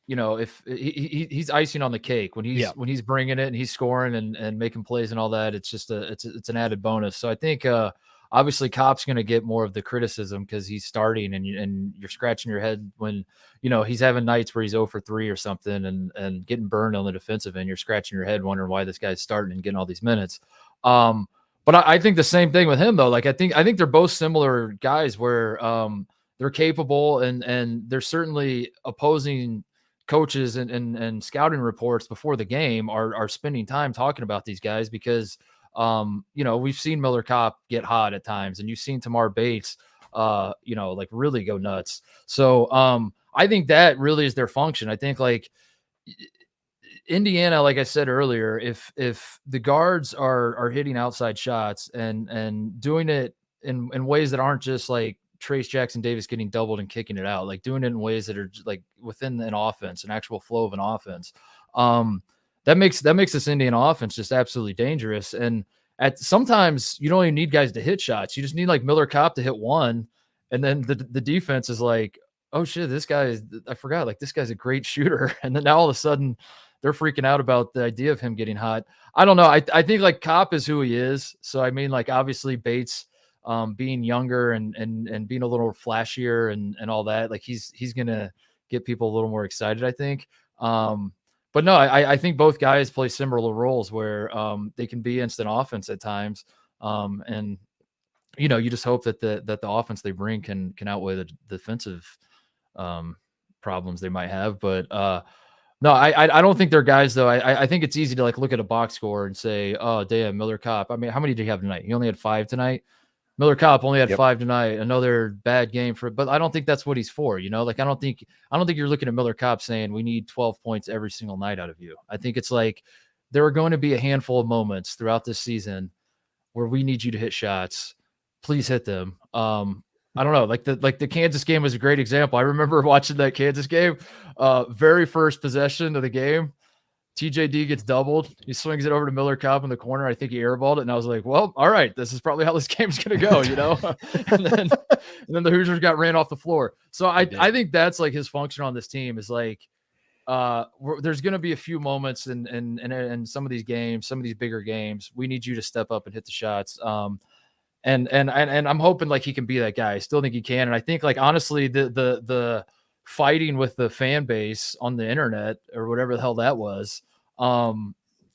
if he's icing on the cake when he's bringing it and he's scoring and making plays and all that. It's just it's an added bonus. So I think obviously Kopp's going to get more of the criticism because he's starting and you're scratching your head when he's having nights where he's 0 for 3 or something and getting burned on the defensive end. You're scratching your head wondering why this guy's starting and getting all these minutes. But I think the same thing with him though. Like I think they're both similar guys where they're capable, and there's certainly opposing coaches and scouting reports before the game are spending time talking about these guys because we've seen Miller Kopp get hot at times, and you've seen Tamar Bates like really go nuts. So I think that really is their function. I think like Indiana, like I said earlier, if the guards are hitting outside shots and doing it in ways that aren't just like Trace Jackson Davis getting doubled and kicking it out, like doing it in ways that are like within an offense, an actual flow of an offense, that makes this Indiana offense just absolutely dangerous. And sometimes you don't even need guys to hit shots. You just need like Miller Kopp to hit one, and then the defense is like, oh shit, I forgot, like this guy's a great shooter. And then now all of a sudden they're freaking out about the idea of him getting hot. I don't know. I think like Kopp is who he is. So I mean, like obviously Bates being younger and being a little flashier and all that, like he's gonna get people a little more excited, I think. But no, I think both guys play similar roles where they can be instant offense at times. And you just hope that the offense they bring can outweigh the defensive problems they might have. But no, I don't think they're guys though. I think it's easy to like look at a box score and say, oh damn, Miller Kopp. I mean, how many did he have tonight? He only had 5 tonight. Miller Kopp only had 5 tonight. Another bad game but I don't think that's what he's for. Like I don't think you're looking at Miller Kopp saying we need 12 points every single night out of you. I think it's like there are going to be a handful of moments throughout this season where we need you to hit shots. Please hit them. I don't know. Like the Kansas game was a great example. I remember watching that Kansas game. Very first possession of the game, TJD gets doubled. He swings it over to Miller Kopp in the corner. I think he airballed it, and I was like, "Well, all right, this is probably how this game's going to go," and then the Hoosiers got ran off the floor. So I think that's like his function on this team is like, there's going to be a few moments in some of these games, some of these bigger games. We need you to step up and hit the shots. And I'm hoping like he can be that guy. I still think he can, and I think like honestly, the fighting with the fan base on the internet or whatever the hell that was,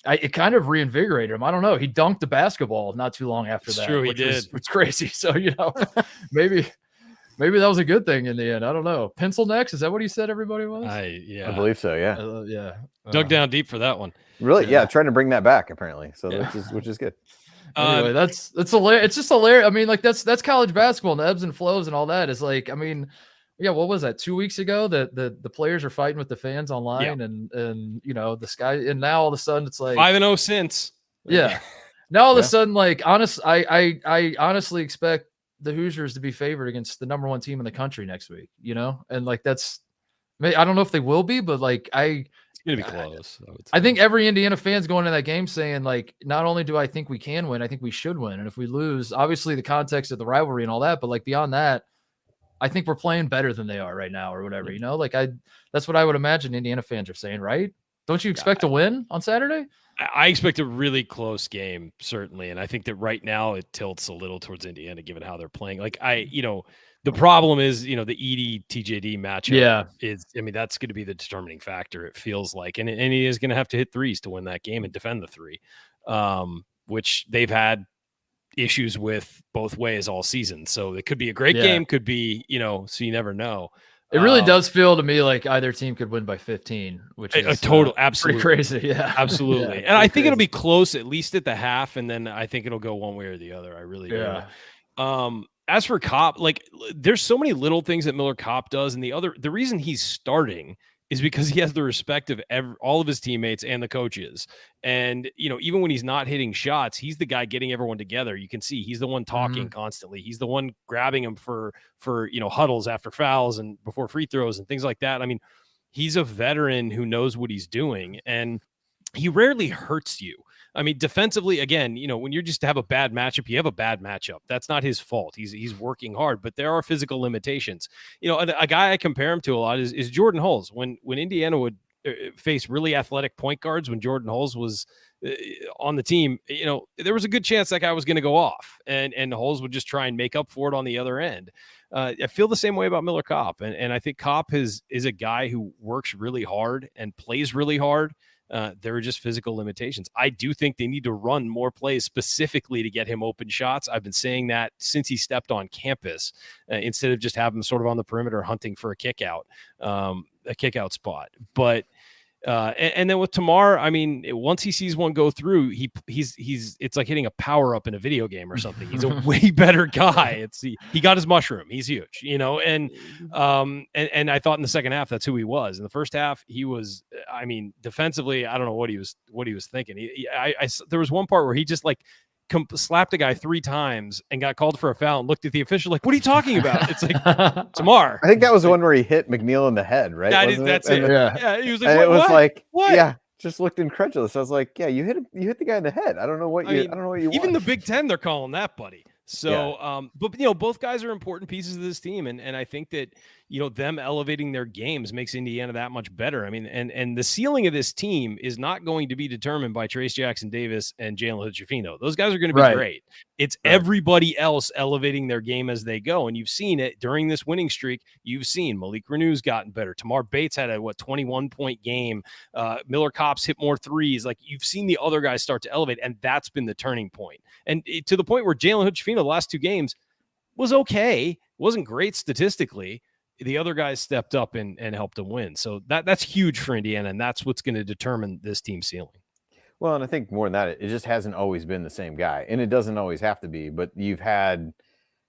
it kind of reinvigorated him. I don't know. He dunked the basketball not too long after that. True, he did. It's crazy. So maybe that was a good thing in the end. I don't know. Pencil next, is that what he said? Everybody was. I believe so. Yeah. Yeah. Dug down deep for that one. Really? Yeah. Trying to bring that back apparently. So which is good. Anyway, that's hilarious. It's just hilarious. I mean, like that's college basketball and the ebbs and flows and all that is like, I mean, yeah, what was that? 2 weeks ago that the players are fighting with the fans online and the sky, and now all of a sudden it's like 5-0 since. Yeah. Now all of a sudden, like I honestly expect the Hoosiers to be favored against the number 1 team in the country next week, and like I don't know if they will be, but like it's gonna be close. I think every Indiana fan's going to that game saying like, not only do I think we can win, I think we should win. And if we lose, obviously the context of the rivalry and all that, but like beyond that, I think we're playing better than they are right now or whatever, like that's what I would imagine Indiana fans are saying, right? Don't you expect to win on Saturday? I expect a really close game, certainly. And I think that right now it tilts a little towards Indiana, given how they're playing. Like the problem is, the Edey TJD matchup is, I mean, that's going to be the determining factor. It feels like, and he is going to have to hit threes to win that game and defend the 3, which they've had issues with both ways all season. So it could be a great game, could be, so you never know. It really does feel to me like either team could win by 15, which is absolutely crazy. Yeah, absolutely. Yeah, and I think it'll be close at least at the half, and then I think it'll go one way or the other. I really do. As for Kopp, like there's so many little things that Miller Kopp does, and the reason he's starting is because he has the respect of all of his teammates and the coaches. And, even when he's not hitting shots, he's the guy getting everyone together. You can see he's the one talking constantly. He's the one grabbing him for huddles after fouls and before free throws and things like that. I mean, he's a veteran who knows what he's doing, and he rarely hurts you. I mean, defensively, again, when you just have a bad matchup, you have a bad matchup. That's not his fault. He's working hard, but there are physical limitations. A guy I compare him to a lot is Jordan Hulls. When Indiana would face really athletic point guards, when Jordan Hulls was on the team, there was a good chance that guy was going to go off, and Hulls would just try and make up for it on the other end. I feel the same way about Miller Kopp, and I think Kopp is a guy who works really hard and plays really hard. There are just physical limitations. I do think they need to run more plays specifically to get him open shots. I've been saying that since he stepped on campus, instead of just have him sort of on the perimeter hunting for a kick out spot. But and then with Tamar, I mean, once he sees one go through, he's it's like hitting a power up in a video game or something. He's a way better guy. He got his mushroom. He's huge, and I thought in the second half that's who he was. In the first half, he was. I mean, defensively, I don't know what he was thinking. There was one part where he just like slapped a guy 3 times and got called for a foul and looked at the official like, what are you talking about? It's like, Tamar. I think that was the one where he hit McNeil in the head, right? That's it. Yeah. He was like, it was like, what? Yeah, just looked incredulous. I was like, yeah, you hit the guy in the head. I don't know what you even want. the Big Ten, they're calling that, buddy. So, but both guys are important pieces of this team, and I think that them elevating their games makes Indiana that much better. I mean, and the ceiling of this team is not going to be determined by Trace Jackson Davis and Jalen Hood-Schifino. Those guys are going to be great. It's everybody else elevating their game as they go, and you've seen it during this winning streak. You've seen Malik Renew's gotten better. Tamar Bates had a 21-point game. Miller Kopp's hit more threes. Like, you've seen the other guys start to elevate, and that's been the turning point. And to the point where Jalen Hood-Schifino the last 2 games was okay, wasn't great statistically. The other guys stepped up and helped him win. So that's huge for Indiana, and that's what's going to determine this team's ceiling. Well, and I think more than that, it just hasn't always been the same guy, and it doesn't always have to be. But you've had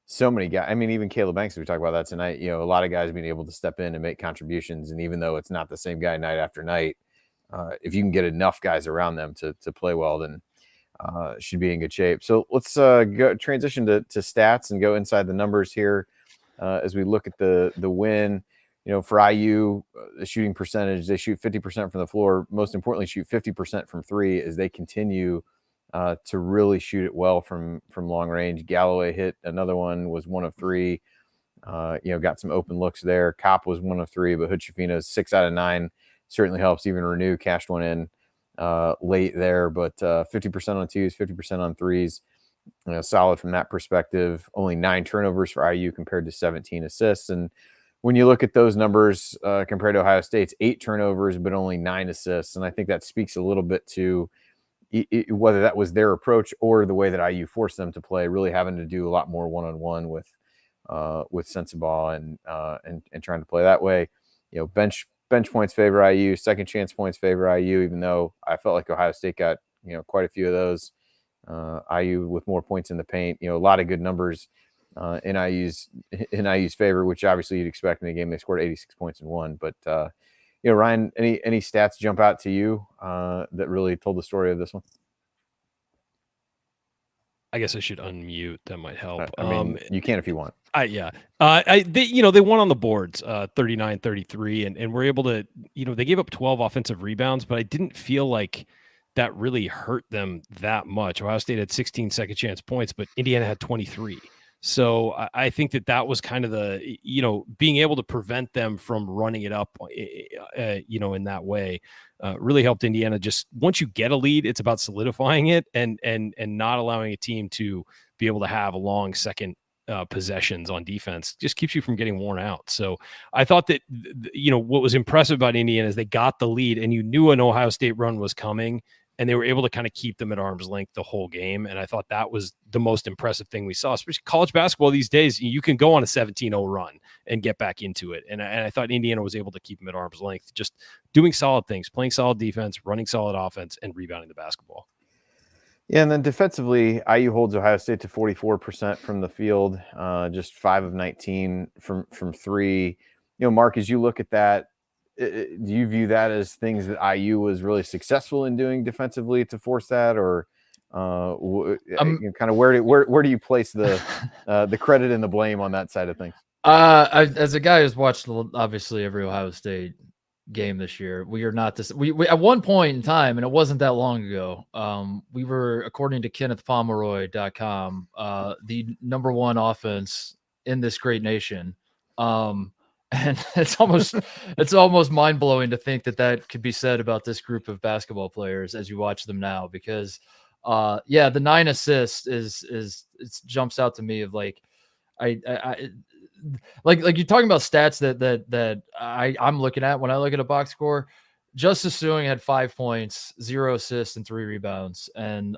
so many guys. I mean, even Caleb Banks, we talked about that tonight. A lot of guys being able to step in and make contributions, and even though it's not the same guy night after night, if you can get enough guys around them to play well, then should be in good shape. So let's go transition to stats and go inside the numbers here as we look at the win. For IU, the shooting percentage, they shoot 50% from the floor. Most importantly, shoot 50% from 3 as they continue to really shoot it well from long range. Galloway hit another one, was 1 of 3. Got some open looks there. Kopp was 1 of 3, but Hood-Schifino's 6 out of 9 certainly helps. Even Renew cashed one in late there, but 50% on 2s, 50% on 3s. Solid from that perspective. Only 9 turnovers for IU compared to 17 assists. And when you look at those numbers compared to Ohio State's 8 turnovers, but only 9 assists. And I think that speaks a little bit to whether that was their approach or the way that IU forced them to play, really having to do a lot more one-on-one with Sensabaugh and trying to play that way. Bench points favor IU, second chance points favor IU, even though I felt like Ohio State got, quite a few of those. IU with more points in the paint, a lot of good numbers in IU's favor, which obviously you'd expect in a game they scored 86 points and won. But Ryan, any stats jump out to you that really told the story of this one? I guess I should unmute. That might help. I mean, you can if you want. They won on the boards 39-33 and were able to, they gave up 12 offensive rebounds, but I didn't feel like that really hurt them that much. Ohio State had 16 second chance points, but Indiana had 23. So I think that was kind of the, being able to prevent them from running it up, in that way, really helped Indiana. Just once you get a lead, it's about solidifying it and not allowing a team to be able to have long second possessions on defense. Just keeps you from getting worn out. So I thought that, what was impressive about Indiana is they got the lead and you knew an Ohio State run was coming. And they were able to kind of keep them at arm's length the whole game. And I thought that was the most impressive thing we saw, especially college basketball these days. You can go on a 17-0 run and get back into it. And I thought Indiana was able to keep them at arm's length, just doing solid things, playing solid defense, running solid offense, and rebounding the basketball. Yeah, and then defensively, IU holds Ohio State to 44% from the field, just 5 of 19 from 3. Mark, as you look at that, do you view that as things that IU was really successful in doing defensively to force that, or kind of where do you place the credit and the blame on that side of things? As a guy who's watched obviously every Ohio State game this year, we are not this. We at one point in time, and it wasn't that long ago, we were, according to KennethPomeroy.com, the #1 offense in this great nation. And it's almost mind blowing to think that could be said about this group of basketball players as you watch them now, because the 9 assists is jumps out to me of like, I like you're talking about stats that I'm looking at when I look at a box score. Justice Suing had 5 points, 0 assists, and 3 rebounds, and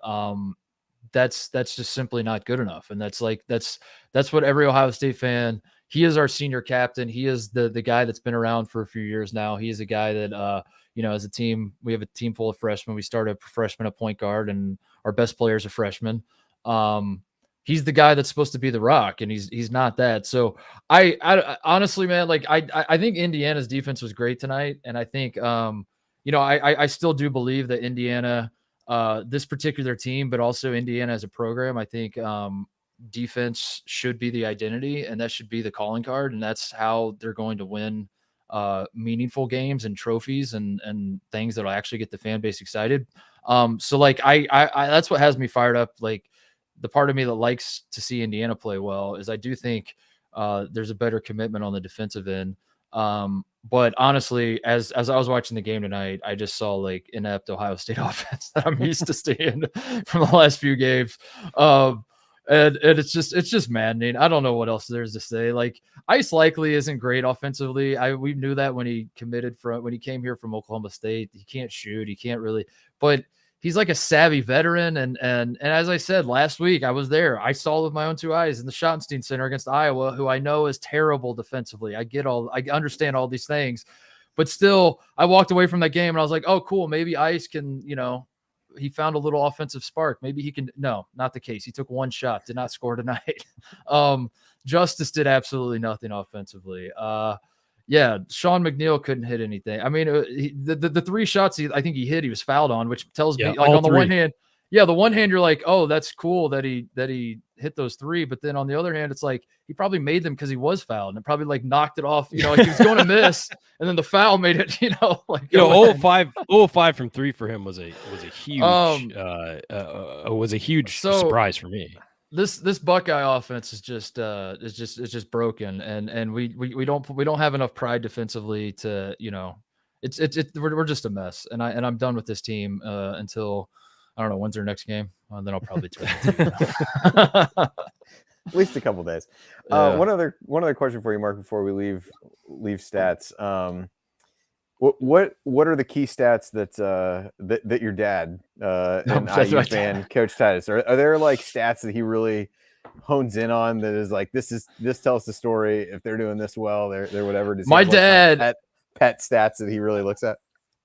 that's just simply not good enough. And that's what every Ohio State fan. He is our senior captain. He is the guy that's been around for a few years now. He is a guy that as a team, we have a team full of freshmen. We started a freshman at point guard, and our best players are freshmen. He's the guy that's supposed to be the rock, and he's not that. So I honestly, man, like I think Indiana's defense was great tonight, and I think I still do believe that Indiana, this particular team, but also Indiana as a program, I think defense should be the identity, and that should be the calling card, and that's how they're going to win meaningful games and trophies and things that'll actually get the fan base excited. So like I that's what has me fired up. Like the part of me that likes to see Indiana play well is I do think there's a better commitment on the defensive end. But honestly, as I was watching the game tonight, I just saw like inept Ohio State offense that I'm used to seeing from the last few games. And it's just maddening. I don't know what else there's to say. Like Ice Likely isn't great offensively. We knew that when he came here from Oklahoma State. He can't shoot. He can't really, but he's like a savvy veteran. And as I said last week, I was there. I saw with my own 2 eyes in the Schottenstein Center against Iowa, who I know is terrible defensively. I understand all these things, but still, I walked away from that game and I was like, oh, cool. Maybe Ice can, he found a little offensive spark. Maybe he can. No, not the case. He took 1 shot, did not score tonight. Justice did absolutely nothing offensively. Yeah, Sean McNeil couldn't hit anything. I mean, the 3 shots I think he hit, he was fouled on, which tells me, like, on the one hand, the one hand you're like, oh, that's cool that he hit those 3, but then on the other hand, it's like he probably made them because he was fouled and probably like knocked it off. Like he was going to miss, and then the foul made it. 0-5 from 3 for him was a huge surprise for me. This Buckeye offense is just broken, and we don't have enough pride defensively to we're just a mess, and I'm done with this team until I don't know when's their next game, and then I'll probably turn it. At least a couple days. Yeah. One other question for you, Mark, before we leave stats. What are the key stats that your dad and IU fan, Coach Titus, are there like stats that he really hones in on that is like this tells the story if they're doing this well, they're whatever? Does my dad pet stats that he really looks at?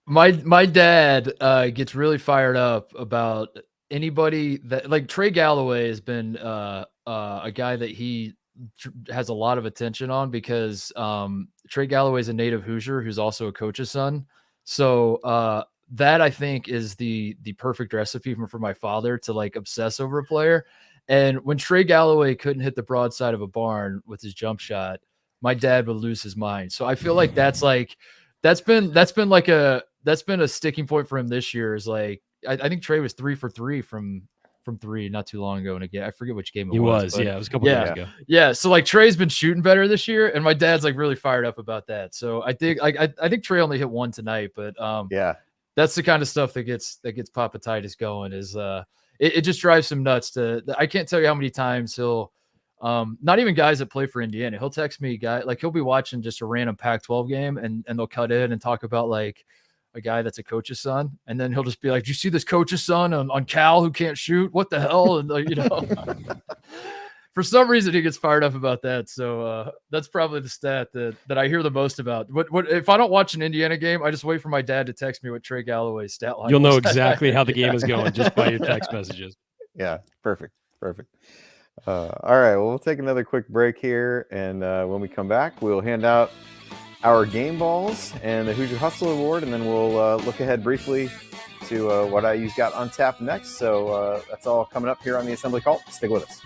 My dad gets really fired up about anybody that, like, Trey Galloway has been a guy that he has a lot of attention on because Trey Galloway is a native Hoosier who's also a coach's son. So that I think is the perfect recipe for my father to like obsess over a player. And when Trey Galloway couldn't hit the broadside of a barn with his jump shot, my dad would lose his mind. So I feel like that's been a sticking point for him this year. Is like I think Trey was 3 for 3 from 3 not too long ago, and again I forget which game it was. It was a couple days ago. Yeah, so like Trey's been shooting better this year, and my dad's like really fired up about that. So I think I think Trey only hit 1 tonight, but that's the kind of stuff that gets Papa Titus going. Is it just drives him nuts. I can't tell you how many times he'll not even guys that play for Indiana. He'll text me he'll be watching just a random Pac-12 game and they'll cut in and talk about like a guy that's a coach's son, and then he'll just be like, "Do you see this coach's son on Cal who can't shoot? What the hell?" And for some reason he gets fired up about that. So that's probably the stat that I hear the most about. What if I don't watch an Indiana game? I just wait for my dad to text me what Trey Galloway's stat line. You'll know exactly how the game is going just by your text messages. Yeah, perfect. All right, well, we'll take another quick break here, and when we come back, we'll hand out our game balls and the Hoosier Hustle Award, and then we'll look ahead briefly to what IU's got on tap next. So that's all coming up here on the Assembly Call. Stick with us.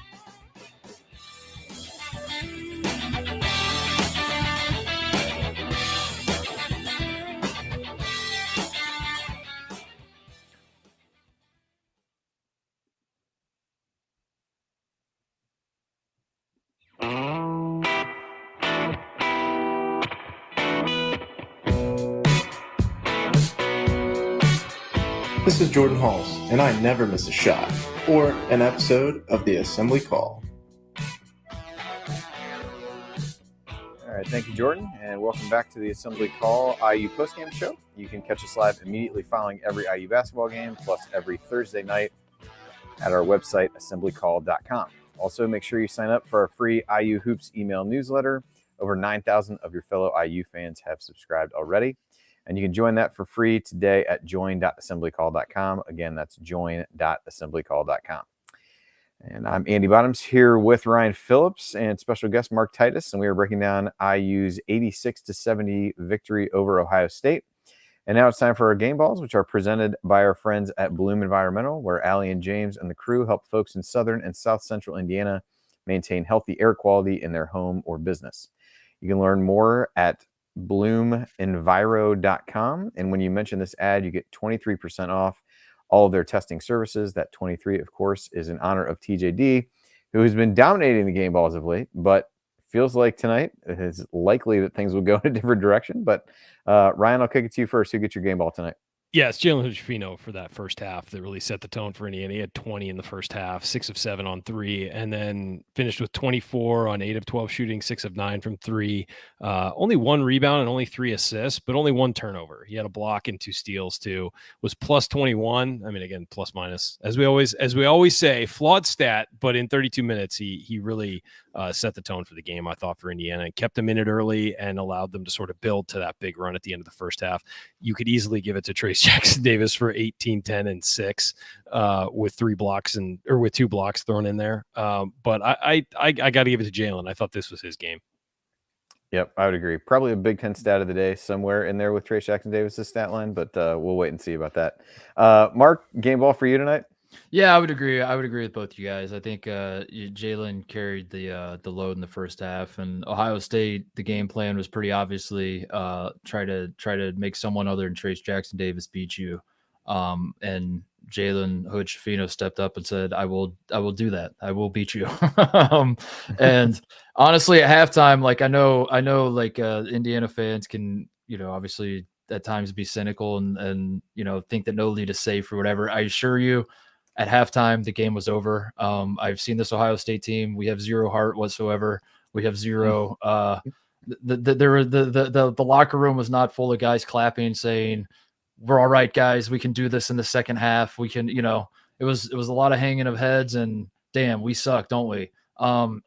This is Jordan Halls, and I never miss a shot or an episode of the Assembly Call. All right, right, thank you, Jordan, and welcome back to the Assembly Call IU postgame show. You can catch us live immediately following every IU basketball game, plus every Thursday night at our website, assemblycall.com. Also, make sure you sign up for our free IU Hoops email newsletter. Over 9,000 of your fellow IU fans have subscribed already, and you can join that for free today at join.assemblycall.com. Again, that's join.assemblycall.com. And I'm Andy Bottoms here with Ryan Phillips and special guest Mark Titus, and we are breaking down IU's 86-70 victory over Ohio State. And now it's time for our game balls, which are presented by our friends at Bloom Environmental, where Allie and James and the crew help folks in southern and south central Indiana maintain healthy air quality in their home or business. You can learn more at bloomenviro.com. And when you mention this ad, you get 23% off all of their testing services. That 23, of course, is in honor of TJD, who has been dominating the game balls of late, but feels like tonight it is likely that things will go in a different direction. But Ryan, I'll kick it to you first. Who gets your game ball tonight? Yeah, it's Jalen Hood-Schifino for that first half that really set the tone for Indiana. He had 20 in the first half, 6 of 7 on 3, and then finished with 24 on 8 of 12 shooting, 6 of 9 from 3. Only 1 rebound and only 3 assists, but only 1 turnover. He had a block and 2 steals too. Was plus 21. I mean, again, plus minus. As we always say, flawed stat, but in 32 minutes, he really set the tone for the game, I thought, for Indiana, and kept them in it early and allowed them to sort of build to that big run at the end of the first half. You could easily give it to Trace Jackson Davis for 18, 10, and 6 with 2 blocks thrown in there. But I got to give it to Jalen. I thought this was his game. Yep, I would agree. Probably a Big Ten stat of the day somewhere in there with Trace Jackson Davis's stat line, but we'll wait and see about that. Mark, game ball for you tonight? Yeah, I would agree. I would agree with both you guys. I think Jalen carried the load in the first half, and Ohio State, the game plan was pretty obviously try to make someone other than Trace Jackson Davis beat you. And Jalen Hood-Schifino stepped up and said, I will do that. I will beat you. And honestly, at halftime, like I know like Indiana fans can, obviously at times be cynical and think that no lead is safe or whatever. I assure you, at halftime, the game was over. I've seen this Ohio State team. We have zero heart whatsoever. We have zero. The locker room was not full of guys clapping, saying, "We're all right, guys. We can do this in the second half. We can." It was a lot of hanging of heads and damn, we suck, don't we?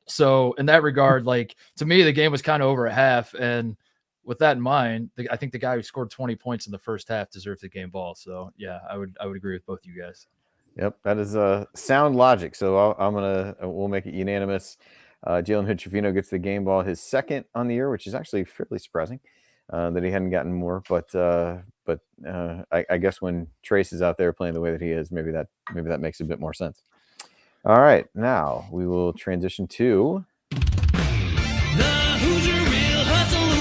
So in that regard, like to me, the game was kind of over at half, and with that in mind, I think the guy who scored 20 points in the first half deserved the game ball. So yeah, I would agree with both you guys. Yep, that is sound logic. So we'll make it unanimous. Jalen Hood-Schifino gets the game ball, his second on the year, which is actually fairly surprising that he hadn't gotten more. But I guess when Trace is out there playing the way that he is, maybe that makes a bit more sense. All right, now we will transition to The Hoosier Real Hustle Award.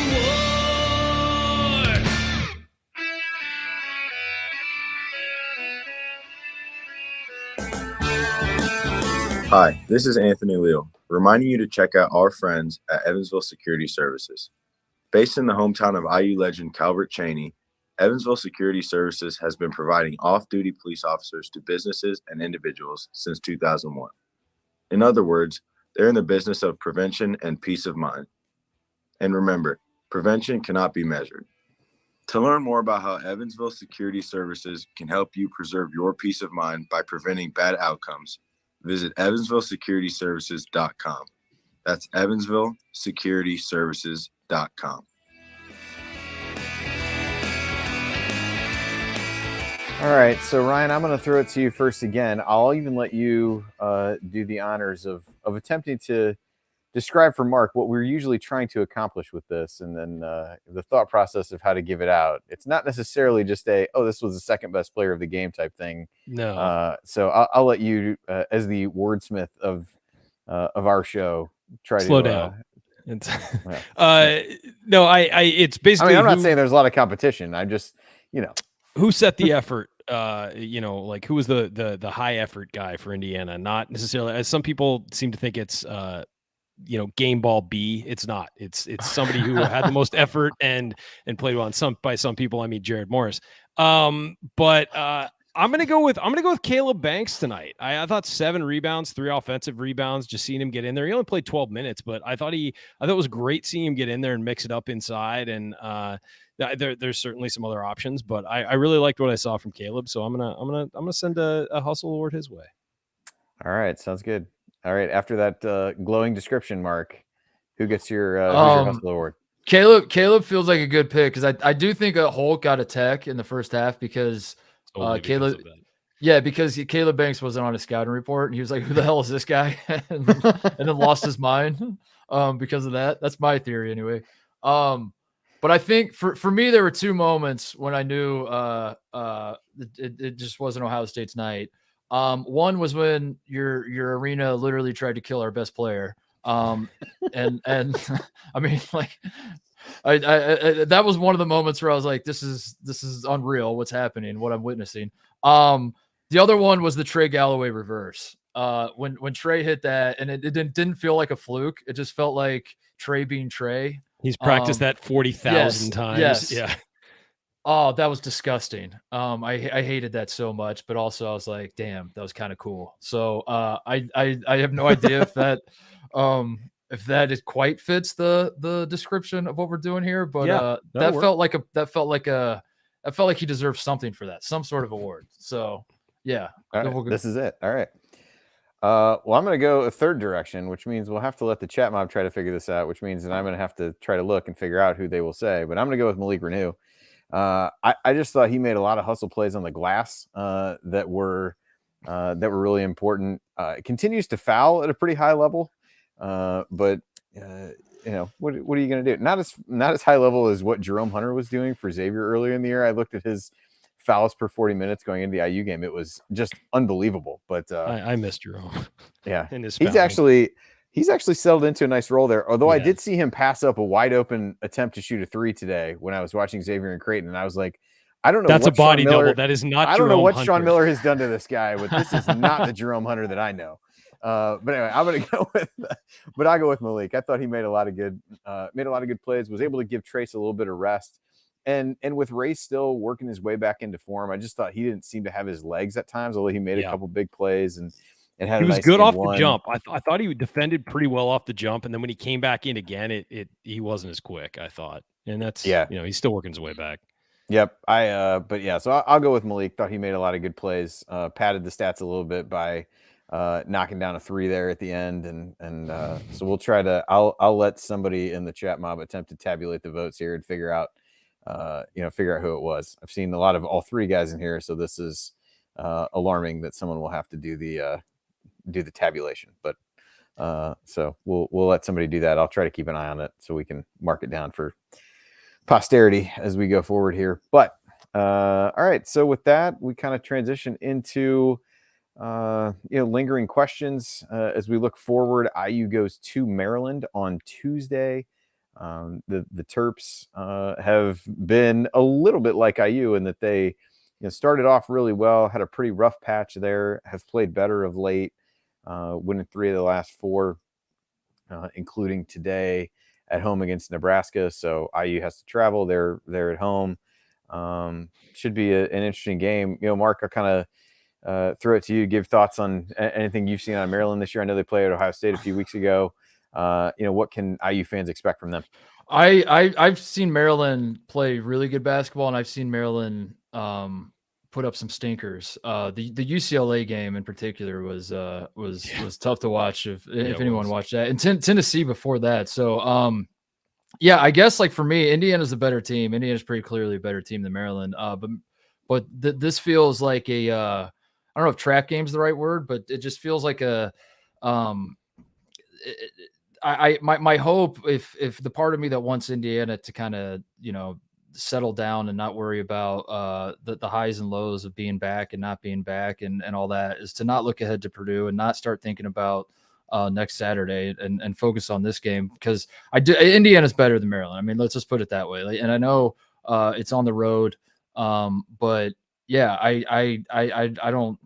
Hi, this is Anthony Leal, reminding you to check out our friends at Evansville Security Services. Based in the hometown of IU legend Calvert Chaney, Evansville Security Services has been providing off-duty police officers to businesses and individuals since 2001. In other words, they're in the business of prevention and peace of mind. And remember, prevention cannot be measured. To learn more about how Evansville Security Services can help you preserve your peace of mind by preventing bad outcomes, visit evansvillesecurityservices.com. That's evansvillesecurityservices.com. All right, so Ryan, I'm going to throw it to you first again. I'll even let you do the honors of attempting to describe for Mark what we're usually trying to accomplish with this, and then the thought process of how to give it out. It's not necessarily just this was the second best player of the game type thing. No. So I'll let you, as the wordsmith of our show, try slow to down. It's, yeah. No, it's basically. I mean, I'm not saying there's a lot of competition. I'm just, who set the effort. Like who was the high effort guy for Indiana? Not necessarily, as some people seem to think it's game ball B. It's not. It's somebody who had the most effort and played well. And by some people, I mean Jared Morris. But I'm gonna go with Caleb Banks tonight. I thought 7 rebounds, 3 offensive rebounds. Just seeing him get in there. He only played 12 minutes, but I thought it was great seeing him get in there and mix it up inside. And there's certainly some other options, but I really liked what I saw from Caleb. So I'm gonna send a hustle award his way. All right, sounds good. All right, after that glowing description, Mark, who gets your who's your hustle award? Caleb feels like a good pick because I do think Holt got a tech in the first half because Caleb. Yeah, because Caleb Banks wasn't on a scouting report, and he was like, "Who the hell is this guy?" and then lost his mind because of that. That's my theory, anyway. But I think for me, there were 2 moments when I knew it just wasn't Ohio State's night. One was when your arena literally tried to kill our best player. And I mean, like, I that was one of the moments where I was like, this is unreal. What's happening? What I'm witnessing. The other one was the Trey Galloway reverse. When Trey hit that, and it didn't feel like a fluke. It just felt like Trey being Trey. He's practiced that 40,000 times. Yes. Yeah. Oh, that was disgusting. I hated that so much, but also I was like, damn, that was kind of cool. So I have no idea if that is quite fits the description of what we're doing here, but that felt like he deserved something for that, some sort of award. So yeah, this is it. All right. Well, I'm going to go a third direction, which means we'll have to let the chat mob try to figure this out, which means that I'm going to have to try to look and figure out who they will say. But I'm going to go with Malik Renew. I just thought he made a lot of hustle plays on the glass that were really important. Continues to foul at a pretty high level, but what are you going to do? Not as high level as what Jerome Hunter was doing for Xavier earlier in the year. I looked at his fouls per 40 minutes going into the IU game. It was just unbelievable. But I missed Jerome. Yeah, in his he's actually settled into a nice role there. Although I did see him pass up a wide open attempt to shoot a 3 today when I was watching Xavier and Creighton, and I was like, I don't know. That's a body double. That is not. I don't know what Hunter. Sean Miller has done to this guy, but this is not the Jerome Hunter that I know. But anyway, I'm going to go with, but I go with Malik. I thought he made a lot of good plays. Was able to give Trace a little bit of rest, and with Ray still working his way back into form, I just thought he didn't seem to have his legs at times. Although he made a couple big plays and had he was nice good off one. the jump. I thought he defended pretty well off the jump, and then when he came back in again, he wasn't as quick. I thought, and that's he's still working his way back. Yep. So I'll go with Malik. Thought he made a lot of good plays. Padded the stats a little bit by knocking down a 3 there at the end, and so we'll try to. I'll let somebody in the chat mob attempt to tabulate the votes here and figure out who it was. I've seen a lot of all 3 guys in here, so this is alarming that someone will have to do the tabulation. But so we'll let somebody do that. I'll try to keep an eye on it so we can mark it down for posterity as we go forward here. But all right, so with that, we kind of transition into lingering questions as we look forward. IU goes to Maryland on Tuesday. The Terps have been a little bit like IU in that they started off really well, had a pretty rough patch there, have played better of late, winning 3 of the last 4, including today at home against Nebraska. So IU has to travel. They're at home. Should be an interesting game. Mark, I'll kind of throw it to you. Give thoughts on anything you've seen on Maryland this year. I know they played at Ohio State a few weeks ago. What can IU fans expect from them? I've seen Maryland play really good basketball, and I've seen Maryland put up some stinkers. The UCLA game in particular was tough to watch if anyone watched that, and Tennessee before that. So I guess like for me, Indiana's a better team. Indiana's pretty clearly a better team than Maryland. But this feels like a I don't know if trap game's the right word, but it just feels like a my hope, if the part of me that wants Indiana to kind of settle down and not worry about the highs and lows of being back and not being back and all that, is to not look ahead to Purdue and not start thinking about next Saturday and focus on this game, because Indiana's better than Maryland. I mean, let's just put it that way. And I know it's on the road, but yeah, I don't.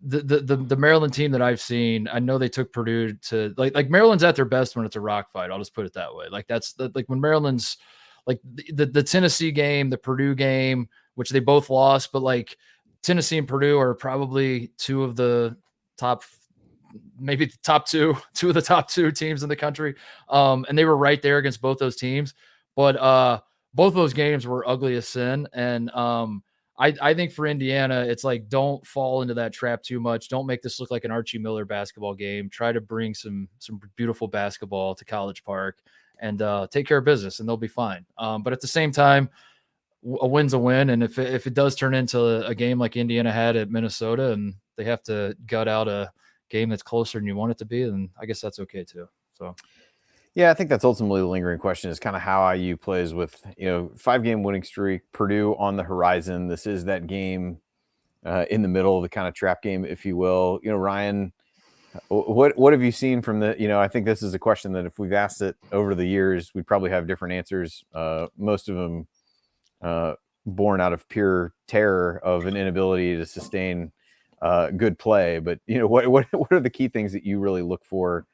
The Maryland team that I've seen, I know they took Purdue to like Maryland's at their best when it's a rock fight. I'll just put it that way. Like that's like when Maryland's like the Tennessee game, the Purdue game, which they both lost, but like Tennessee and Purdue are probably two of the top, maybe the top two of the top two teams in the country. And they were right there against both those teams. But both those games were ugly as sin. And I think for Indiana, it's like, don't fall into that trap too much. Don't make this look like an Archie Miller basketball game. Try to bring some beautiful basketball to College Park and take care of business, and they'll be fine. But at the same time, a win's a win. And if it does turn into a game like Indiana had at Minnesota and they have to gut out a game that's closer than you want it to be, then I guess that's okay too. So. Yeah, I think that's ultimately the lingering question is kind of how IU plays with, 5-game winning streak, Purdue on the horizon. This is that game in the middle of the kind of trap game, if you will. Ryan, what have you seen from the, I think this is a question that if we've asked it over the years, we'd probably have different answers. Most of them born out of pure terror of an inability to sustain good play. But, what are the key things that you really look for?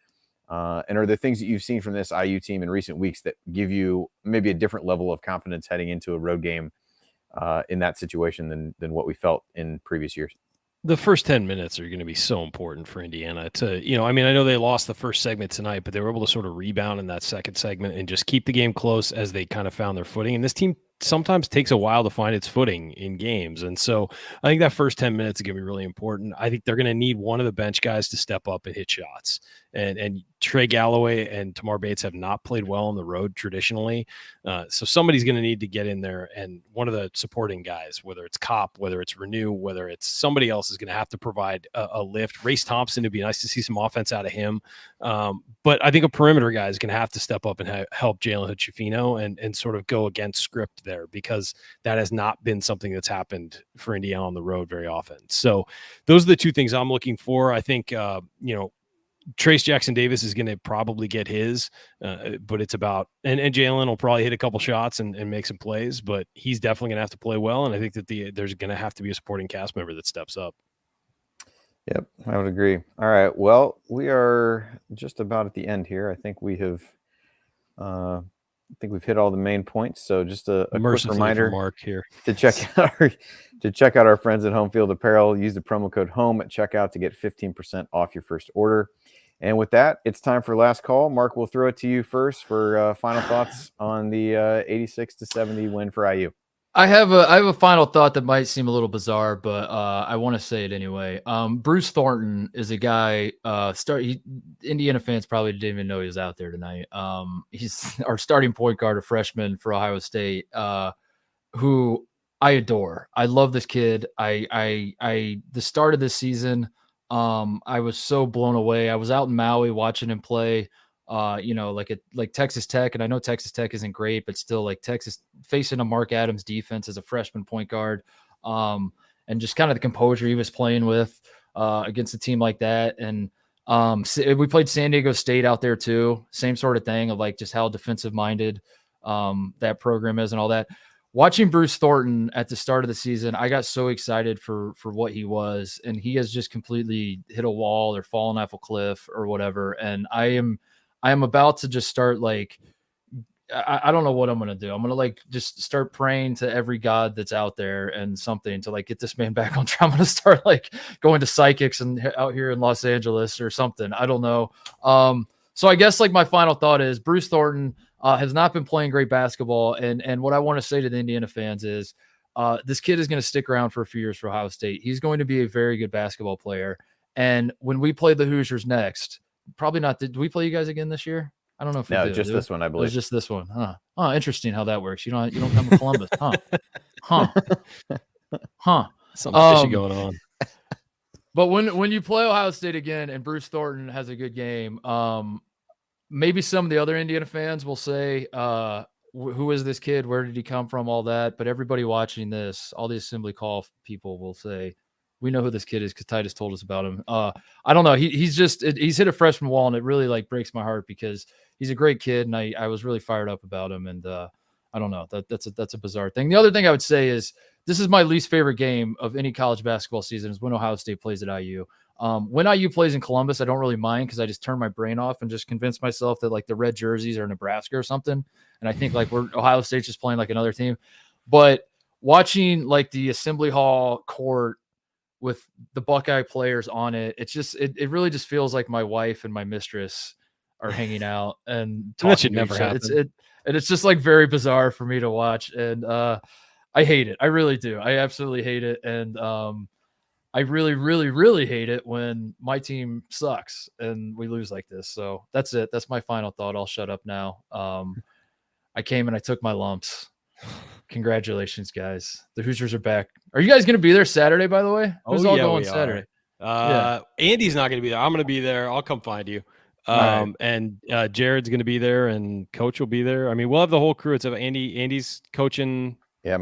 And are there things that you've seen from this IU team in recent weeks that give you maybe a different level of confidence heading into a road game in that situation than what we felt in previous years? The first 10 minutes are going to be so important for Indiana to, I know they lost the first segment tonight, but they were able to sort of rebound in that second segment and just keep the game close as they kind of found their footing. And this team sometimes takes a while to find its footing in games. And so I think that first 10 minutes is going to be really important. I think they're going to need one of the bench guys to step up and hit shots. And Trey Galloway and Tamar Bates have not played well on the road traditionally. So somebody's going to need to get in there, and one of the supporting guys, whether it's Kopp, whether it's Renew, whether it's somebody else, is going to have to provide a lift. Race Thompson, it'd be nice to see some offense out of him. But I think a perimeter guy is going to have to step up and help Jalen Hood-Schifino and sort of go against script there, because that has not been something that's happened for Indiana on the road very often. So those are the two things I'm looking for. I think, Trace Jackson Davis is going to probably get his, but it's about, and Jalen will probably hit a couple shots and make some plays, but he's definitely going to have to play well. And I think that there's going to have to be a supporting cast member that steps up. Yep, I would agree. All right. Well, we are just about at the end here. I think we have, we've hit all the main points. So just a quick reminder, Mark here, to check out our friends at Home Field Apparel. Use the promo code HOME at checkout to get 15% off your first order. And with that, it's time for last call. Mark, we'll throw it to you first for final thoughts on the 86-70 win for IU. I have a final thought that might seem a little bizarre, but I want to say it anyway. Bruce Thornton is a guy. Indiana fans probably didn't even know he was out there tonight. He's our starting point guard, a freshman for Ohio State, who I adore. I love this kid. The start of this season, I was so blown away. I was out in Maui watching him play. Like Texas Tech, and I know Texas Tech isn't great, but still, like, Texas facing a Mark Adams defense as a freshman point guard, and just kind of the composure he was playing with against a team like that. And we played San Diego State out there too, same sort of thing of like just how defensive minded that program is and all that. Watching Bruce Thornton at the start of the season, I got so excited for what he was, and he has just completely hit a wall or fallen off a cliff or whatever. And I am about to just start, like, I don't know what I'm going to do. I'm going to, like, just start praying to every God that's out there and something to, like, get this man back on track. I'm going to start, like, going to psychics and out here in Los Angeles or something. I don't know. So I guess, like, my final thought is Bruce Thornton has not been playing great basketball. And what I want to say to the Indiana fans is this kid is going to stick around for a few years for Ohio State. He's going to be a very good basketball player. And when we play the Hoosiers next, probably not. Did we play you guys again this year? I don't know if we did. Just this one, I believe. It was just this one, huh? Oh, interesting how that works. You don't come to Columbus, huh? Something fishy going on. But when you play Ohio State again and Bruce Thornton has a good game, maybe some of the other Indiana fans will say, who is this kid? Where did he come from? All that. But everybody watching this, all the assembly call people will say, we know who this kid is because Titus told us about him. I don't know. He's hit a freshman wall, and it really, like, breaks my heart because he's a great kid, and I was really fired up about him. And I don't know. That's a bizarre thing. The other thing I would say is this is my least favorite game of any college basketball season is when Ohio State plays at IU. When IU plays in Columbus, I don't really mind because I just turn my brain off and just convince myself that, like, the red jerseys are Nebraska or something. And I think, like, Ohio State's just playing like another team. But watching like the Assembly Hall court with the Buckeye players on it, it's just it really just feels like my wife and my mistress are hanging out and talking That should to never each other. happen. And it's just like very bizarre for me to watch, and I hate it. I really do. I absolutely hate it, and I really, really, really hate it when my team sucks and we lose like this. So that's it. That's my final thought. I'll shut up now. I came and I took my lumps. Congratulations, guys. The Hoosiers are back. Are you guys going to be there Saturday, by the way? Who's all going Saturday? Andy's not going to be there. I'm going to be there. I'll come find you. Right. And Jared's going to be there, and Coach will be there. I mean, we'll have the whole crew. It's Andy's coaching. Yeah,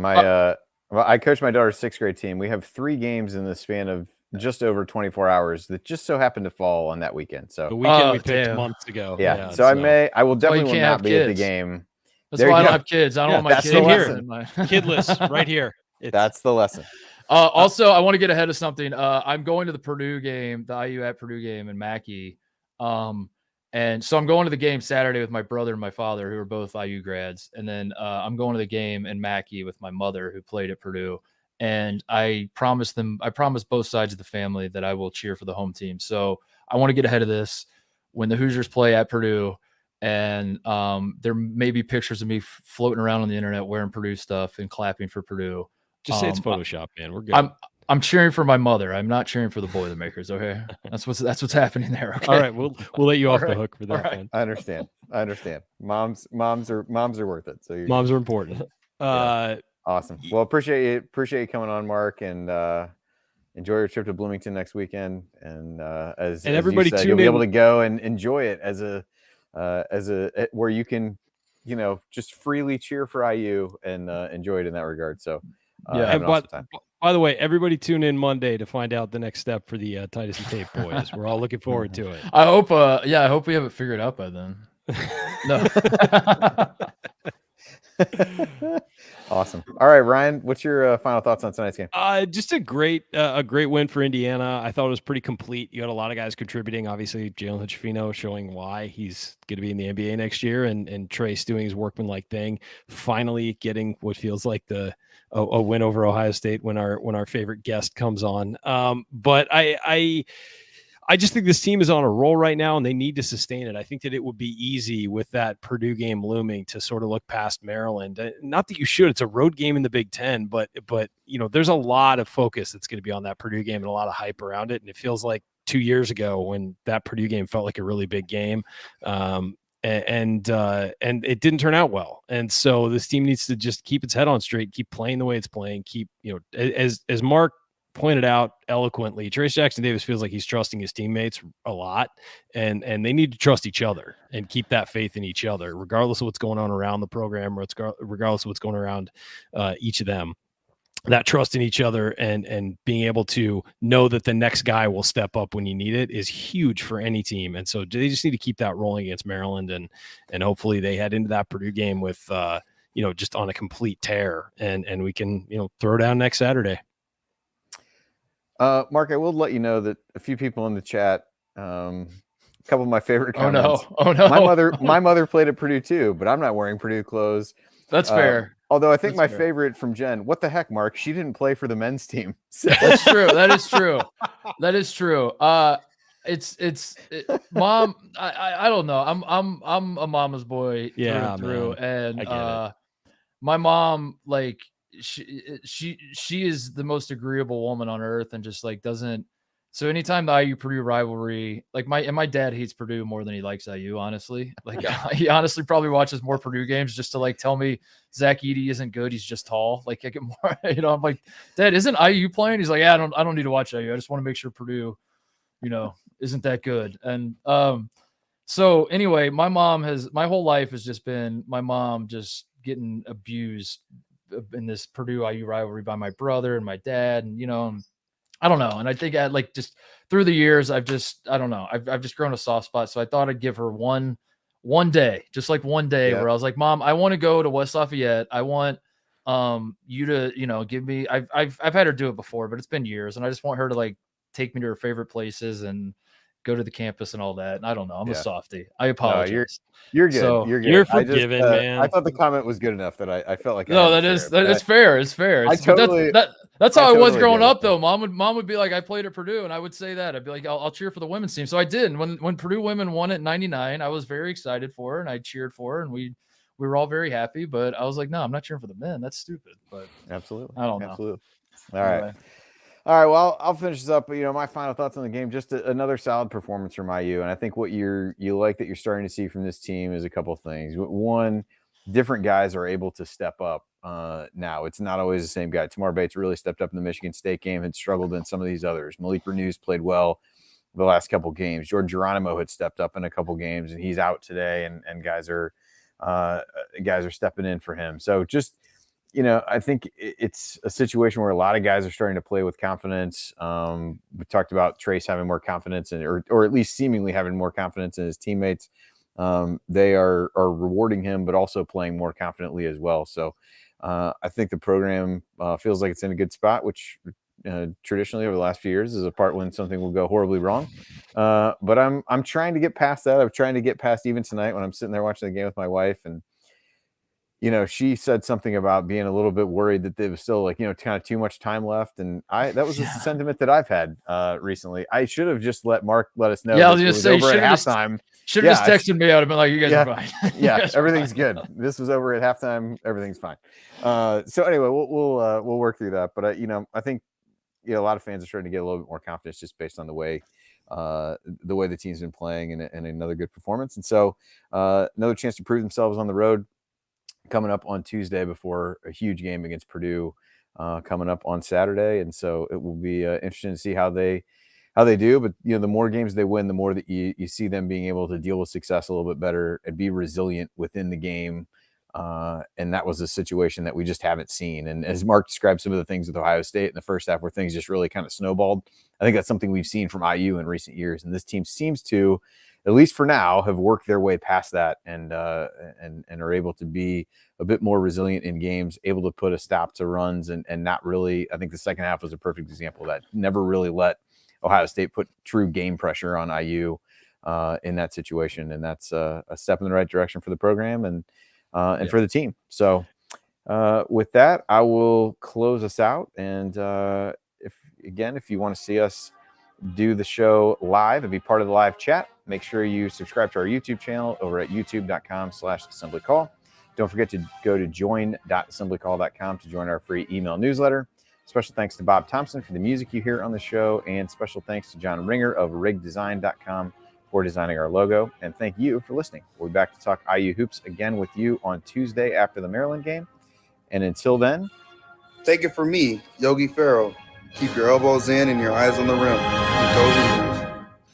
well, I coach my daughter's 6th grade team. We have 3 games in the span of just over 24 hours that just so happened to fall on that weekend. So the weekend we picked months ago. Yeah. So I will definitely not be at the game. That's why I don't have kids. I don't want my kids here. Kidless right here. That's the lesson. Also, I want to get ahead of something. I'm going to the Purdue game, the IU at Purdue game in Mackey. And so I'm going to the game Saturday with my brother and my father, who are both IU grads. And then I'm going to the game in Mackey with my mother, who played at Purdue. And I promised both sides of the family that I will cheer for the home team. So I want to get ahead of this when the Hoosiers play at Purdue. And there may be pictures of me floating around on the internet wearing Purdue stuff and clapping for Purdue. Just say it's Photoshop, man. We're good. I'm cheering for my mother. I'm not cheering for the Boilermakers. Okay, that's what's happening there. Okay. All right, we'll let you off the hook for that. Right. Man. I understand. Moms are worth it. So moms are important. Awesome. Well, appreciate you coming on, Mark, and enjoy your trip to Bloomington next weekend. And as everybody you said, you'll be able to go and enjoy it as a where you can, just freely cheer for IU and enjoy it in that regard. So by the way, everybody tune in Monday to find out the next step for the Titus and Tape boys. We're all looking forward to it. I hope I hope we have it figured out by then. No. Awesome. All right, Ryan, what's your final thoughts on tonight's game? Just a great win for Indiana. I thought it was pretty complete. You had a lot of guys contributing. Obviously, Jalen Hood-Schifino showing why he's going to be in the NBA next year, and Trace doing his workmanlike thing. Finally getting what feels like a win over Ohio State when our favorite guest comes on. But I just think this team is on a roll right now, and they need to sustain it. I think that it would be easy with that Purdue game looming to sort of look past Maryland. Not that you should. It's a road game in the Big Ten, but there's a lot of focus that's going to be on that Purdue game and a lot of hype around it. And it feels like 2 years ago when that Purdue game felt like a really big game, and it didn't turn out well. And so this team needs to just keep its head on straight, keep playing the way it's playing, keep as Mark pointed out eloquently, Trace Jackson Davis feels like he's trusting his teammates a lot, and they need to trust each other and keep that faith in each other, regardless of what's going on around the program, or regardless of what's going around each of them. That trust in each other and being able to know that the next guy will step up when you need it is huge for any team. And so they just need to keep that rolling against Maryland, and hopefully they head into that Purdue game with just on a complete tear, and we can throw down next Saturday. Mark, I will let you know that a few people in the chat, a couple of my favorite comments. Oh no! My mother played at Purdue too, but I'm not wearing Purdue clothes. That's fair. Although I think my favorite from Jen, what the heck, Mark? She didn't play for the men's team. So. That's true. That is true. That is true. Mom. I don't know. I'm a mama's boy through, and my mom, like, she is the most agreeable woman on earth, and just like doesn't. So anytime the IU Purdue rivalry, like my dad hates Purdue more than he likes IU, honestly. Like he honestly probably watches more Purdue games just to like tell me Zach Edey isn't good. He's just tall. Like I get more, I'm like, Dad, isn't IU playing? He's like, yeah, I don't need to watch IU. I just want to make sure Purdue, isn't that good. And so anyway, my whole life has just been my mom just getting abused in this Purdue IU rivalry by my brother and my dad, and I don't know. And I think just through the years, I've just grown a soft spot. So I thought I'd give her one day, just like one day where I was like, Mom, I want to go to West Lafayette. I want you to, give me, I've had her do it before, but it's been years, and I just want her to like take me to her favorite places and go to the campus and all that. And I don't know. I'm a Yeah. softie. I apologize. You're good. So, You're good. You're I just, forgiven, man. I thought the comment was good enough that I felt like I No, had to share it. it's fair. It's fair. I It's, but totally- that's how I was totally growing get it, up, though. Mom would be like, I played at Purdue, and I would say that. I'd be like, I'll cheer for the women's team. So I did. And when Purdue women won at 99, I was very excited for her, and I cheered for her, and we were all very happy. But I was like, no, I'm not cheering for the men. That's stupid. But Absolutely. I don't know. Absolutely. All right. Anyway. All right. Well, I'll finish this up. But, my final thoughts on the game, just another solid performance from IU. And I think what you like that you're starting to see from this team is a couple of things. One, different guys are able to step up now. It's not always the same guy. Tamar Bates really stepped up in the Michigan State game, had struggled in some of these others. Malik Renews played well the last couple games. Jordan Geronimo had stepped up in a couple games, and he's out today, and guys are stepping in for him. So just, I think it's a situation where a lot of guys are starting to play with confidence. We talked about Trace having more confidence or at least seemingly having more confidence in his teammates. They are rewarding him, but also playing more confidently as well. So I think the program feels like it's in a good spot, which traditionally over the last few years is a part when something will go horribly wrong. But I'm trying to get past that. I'm trying to get past even tonight when I'm sitting there watching the game with my wife, and she said something about being a little bit worried that there was still kind of too much time left. And that was a sentiment that I've had recently. I should have just let Mark let us know. Yeah, I was going to say, over at halftime. Should have just texted me. I would have been like, you guys are fine. Yeah, everything's good. This was over at halftime. Everything's fine. So anyway, we'll work through that. But I think a lot of fans are starting to get a little bit more confidence just based on the way the team's been playing and another good performance. And so another chance to prove themselves on the road coming up on Tuesday before a huge game against Purdue coming up on Saturday. And so it will be interesting to see how they do. But the more games they win, the more that you see them being able to deal with success a little bit better and be resilient within the game. And that was a situation that we just haven't seen. And as Mark described some of the things with Ohio State in the first half where things just really kind of snowballed, I think that's something we've seen from IU in recent years. And this team seems to, at least for now, have worked their way past that and are able to be a bit more resilient in games, able to put a stop to runs and not really. I think the second half was a perfect example of that. Never really let Ohio State put true game pressure on IU in that situation. And that's a step in the right direction for the program and for the team. So with that, I will close us out. And if you want to see us do the show live and be part of the live chat, make sure you subscribe to our YouTube channel over at youtube.com/assemblycall. Don't forget to go to join.assemblycall.com to join our free email newsletter. Special thanks to Bob Thompson for the music you hear on the show, and special thanks to John Ringer of rigdesign.com for designing our logo. And thank you for listening. We'll be back to talk IU hoops again with you on Tuesday after the Maryland game. And until then, take it from me, Yogi Ferrell. Keep your elbows in and your eyes on the rim.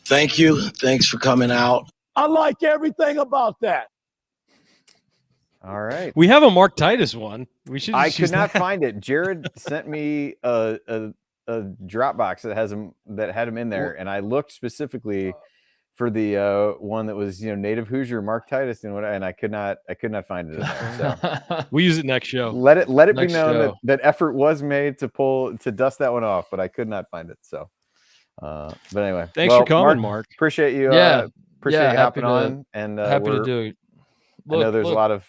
Thank you. Thanks for coming out. I like everything about that. All right. We have a Mark Titus one. We should. I could not find it. Jared sent me a Dropbox that had him in there, and I looked specifically for the one that was native Hoosier Mark Titus and I could not find it in there. So we'll use it next show. Let it be known that effort was made to dust that one off, but I could not find it. So but anyway, thanks for coming, Mark. Appreciate you. Appreciate you hopping on, and happy to do it. I know there's a lot of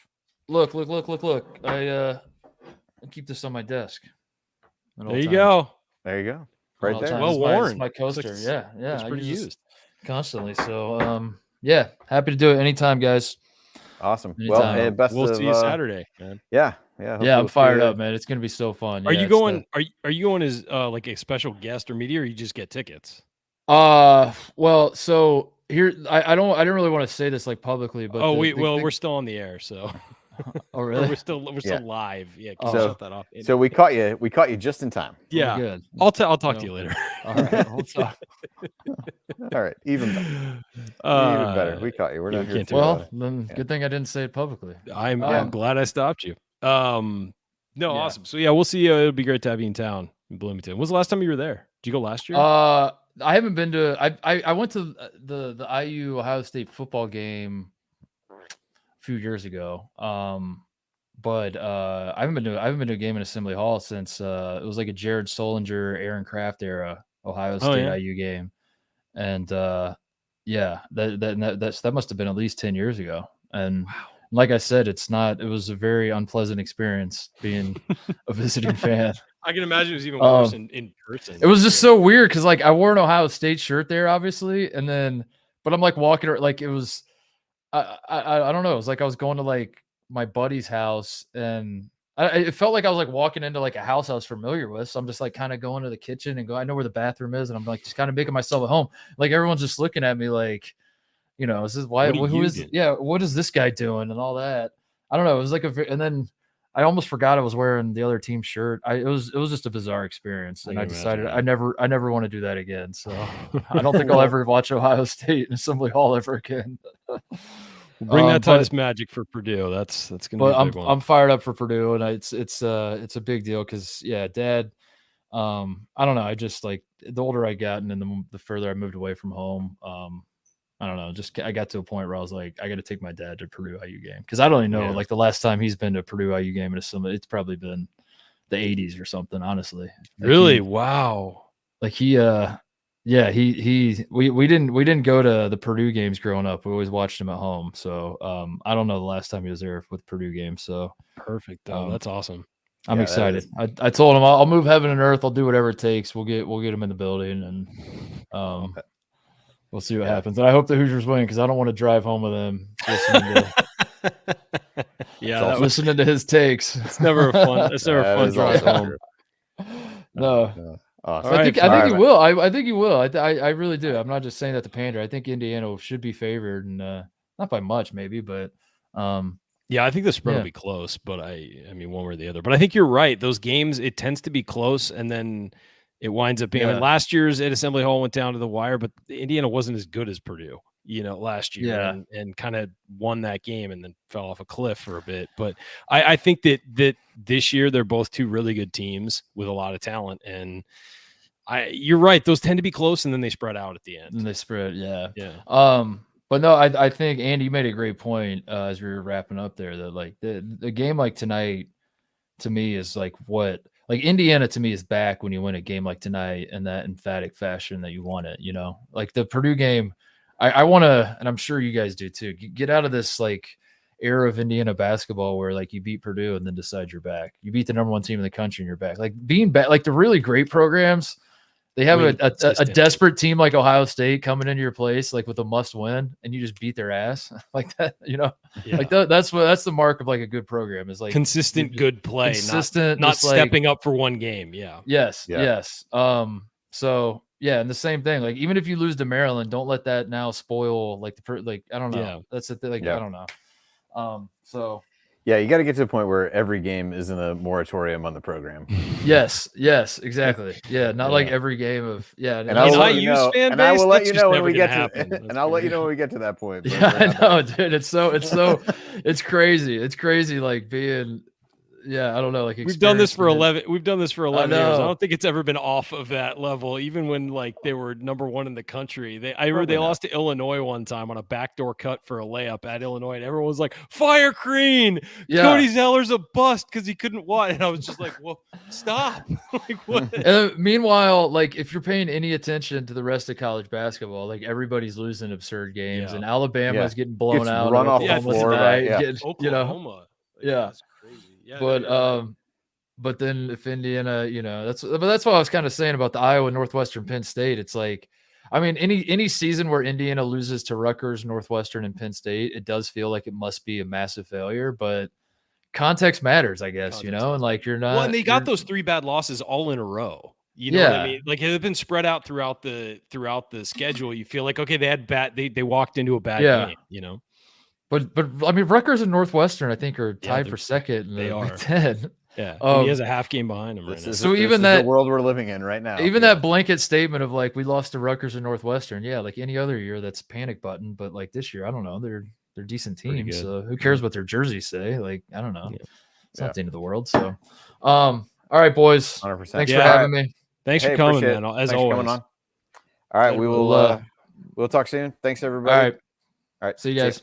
look. I keep this on my desk. There you go. There you go. Right there. Well worn. My coaster. Yeah. It's pretty used. Constantly. So happy to do it anytime, guys. Awesome. Anytime. Well, we'll see you Saturday, man. Yeah. I'm fired up, man. It's gonna be so fun. Are you going? Are you going as like a special guest or media, or you just get tickets? Well, so here I didn't really want to say this like publicly, but we're still on the air, so. Oh really? We're still live. Yeah. So, shut that off. So we caught you just in time. Yeah. Good. I'll talk to you later. All right. We'll talk. All right. Even better. We caught you. We're not here. Well, then good thing I didn't say it publicly. I'm glad I stopped you. Awesome. So we'll see you. It'll be great to have you in town in Bloomington. When was the last time you were there? Did you go last year? I haven't been to. I went to the IU Ohio State football game few years ago. But I haven't been to a game in Assembly Hall since it was like a Jared Solinger, Aaron Kraft era Ohio State IU game. And Yeah, that must have been at least 10 years ago. And like I said, it was a very unpleasant experience being a visiting fan. I can imagine it was even worse in person. It was just so weird because like I wore an Ohio State shirt there, obviously, and then but I'm like walking like it was I don't know. It was like I was going to like my buddy's house and it felt like I was like walking into like a house I was familiar with. So I'm just like kind of going to the kitchen and I know where the bathroom is. And I'm like, just kind of making myself at home. Like everyone's just looking at me like, is this what is this guy doing and all that? I don't know. It was like and then I almost forgot I was wearing the other team's shirt. It was just a bizarre experience. And I decided I never want to do that again. So I don't think I'll ever watch Ohio State in Assembly Hall ever again. Bring that Titus magic for Purdue. That's gonna be a big one. I'm fired up for Purdue, and it's a big deal because Dad. I don't know. I just like the older I got, and then the further I moved away from home. I don't know. Just I got to a point where I was like, I got to take my dad to Purdue IU game because I don't even know like the last time he's been to a Purdue IU game in it's probably been the 80s or something. Honestly, like really, wow. Like we didn't go to the Purdue games growing up. We always watched them at home. So I don't know the last time he was there with Purdue games. So perfect. That's awesome. I'm excited. I told him I'll move heaven and earth. I'll do whatever it takes. We'll get him in the building and we'll see what happens. And I hope the Hoosiers win because I don't want to drive home with him. Listening to his takes. It's never a fun. It's never a fun drive home. No. Awesome. I think he will. I think he will. I really do. I'm not just saying that to pander. I think Indiana should be favored, and not by much, maybe, but I think the spread will be close. But I mean, one way or the other. But I think you're right. Those games, it tends to be close, and then it winds up being. I mean, last year's at Assembly Hall went down to the wire, but Indiana wasn't as good as Purdue, last year, and kind of won that game, and then fell off a cliff for a bit. But I think that this year they're both two really good teams with a lot of talent, and you're right. Those tend to be close, and then they spread out at the end. And they spread, yeah. But no, I think Andy, you made a great point as we were wrapping up there that like the game like tonight to me is like what like Indiana to me is back when you win a game like tonight in that emphatic fashion that you won it. Like the Purdue game, I want to, and I'm sure you guys do too. Get out of this like era of Indiana basketball where like you beat Purdue and then decide you're back. You beat the number one team in the country and you're back. Like being back, like the really great programs. They have a desperate team like Ohio State coming into your place, like with a must win, and you just beat their ass like that. Like that's the mark of like a good program is like consistent good play, consistent, not stepping up for one game. Yeah. Yes. So and the same thing. Like even if you lose to Maryland, don't let that now spoil like I don't know. Yeah. That's the thing. Like I don't know. So. Yeah, you got to get to the point where every game isn't a moratorium on the program. Yes, exactly. Yeah, not like every game of And I will let you know. And I will let you know when we get to. And I'll let you know when we get to that point. Yeah, I know, dude. It's crazy. It's crazy. Like being. Yeah, I don't know. Like we've done this for 11. We've done this for 11 years. I don't think it's ever been off of that level. Even when like they were number one in the country, they lost to Illinois one time on a backdoor cut for a layup at Illinois, and everyone was like, "Fire Crean! Cody Zeller's a bust because he couldn't what?" And I was just like, "Well, stop!" Like what? And meanwhile, like if you're paying any attention to the rest of college basketball, like everybody's losing absurd games, and Alabama's getting blown out, run off the floor, Oklahoma. Yeah, but then if Indiana, that's what I was kind of saying about the Iowa, Northwestern, Penn State. It's like, I mean, any season where Indiana loses to Rutgers, Northwestern, and Penn State, it does feel like it must be a massive failure. But context matters, I guess, and like you're not. Well, and they got those 3 bad losses all in a row. You know what I mean? Like it had been spread out throughout the schedule. You feel like okay, they had they walked into a bad game. But I mean, Rutgers and Northwestern, I think, are tied for second. They are 10. Yeah, he has a half game behind him right now. So even that the world we're living in right now, even that blanket statement of like we lost to Rutgers and Northwestern, like any other year, that's panic button. But like this year, I don't know, they're decent teams. So who cares what their jerseys say? Like I don't know, it's not the end of the world. So, all right, boys, 100%. Thanks for having me. Thanks for coming, man. As always. Coming on. All right, we'll talk soon. Thanks everybody. All right, see you guys.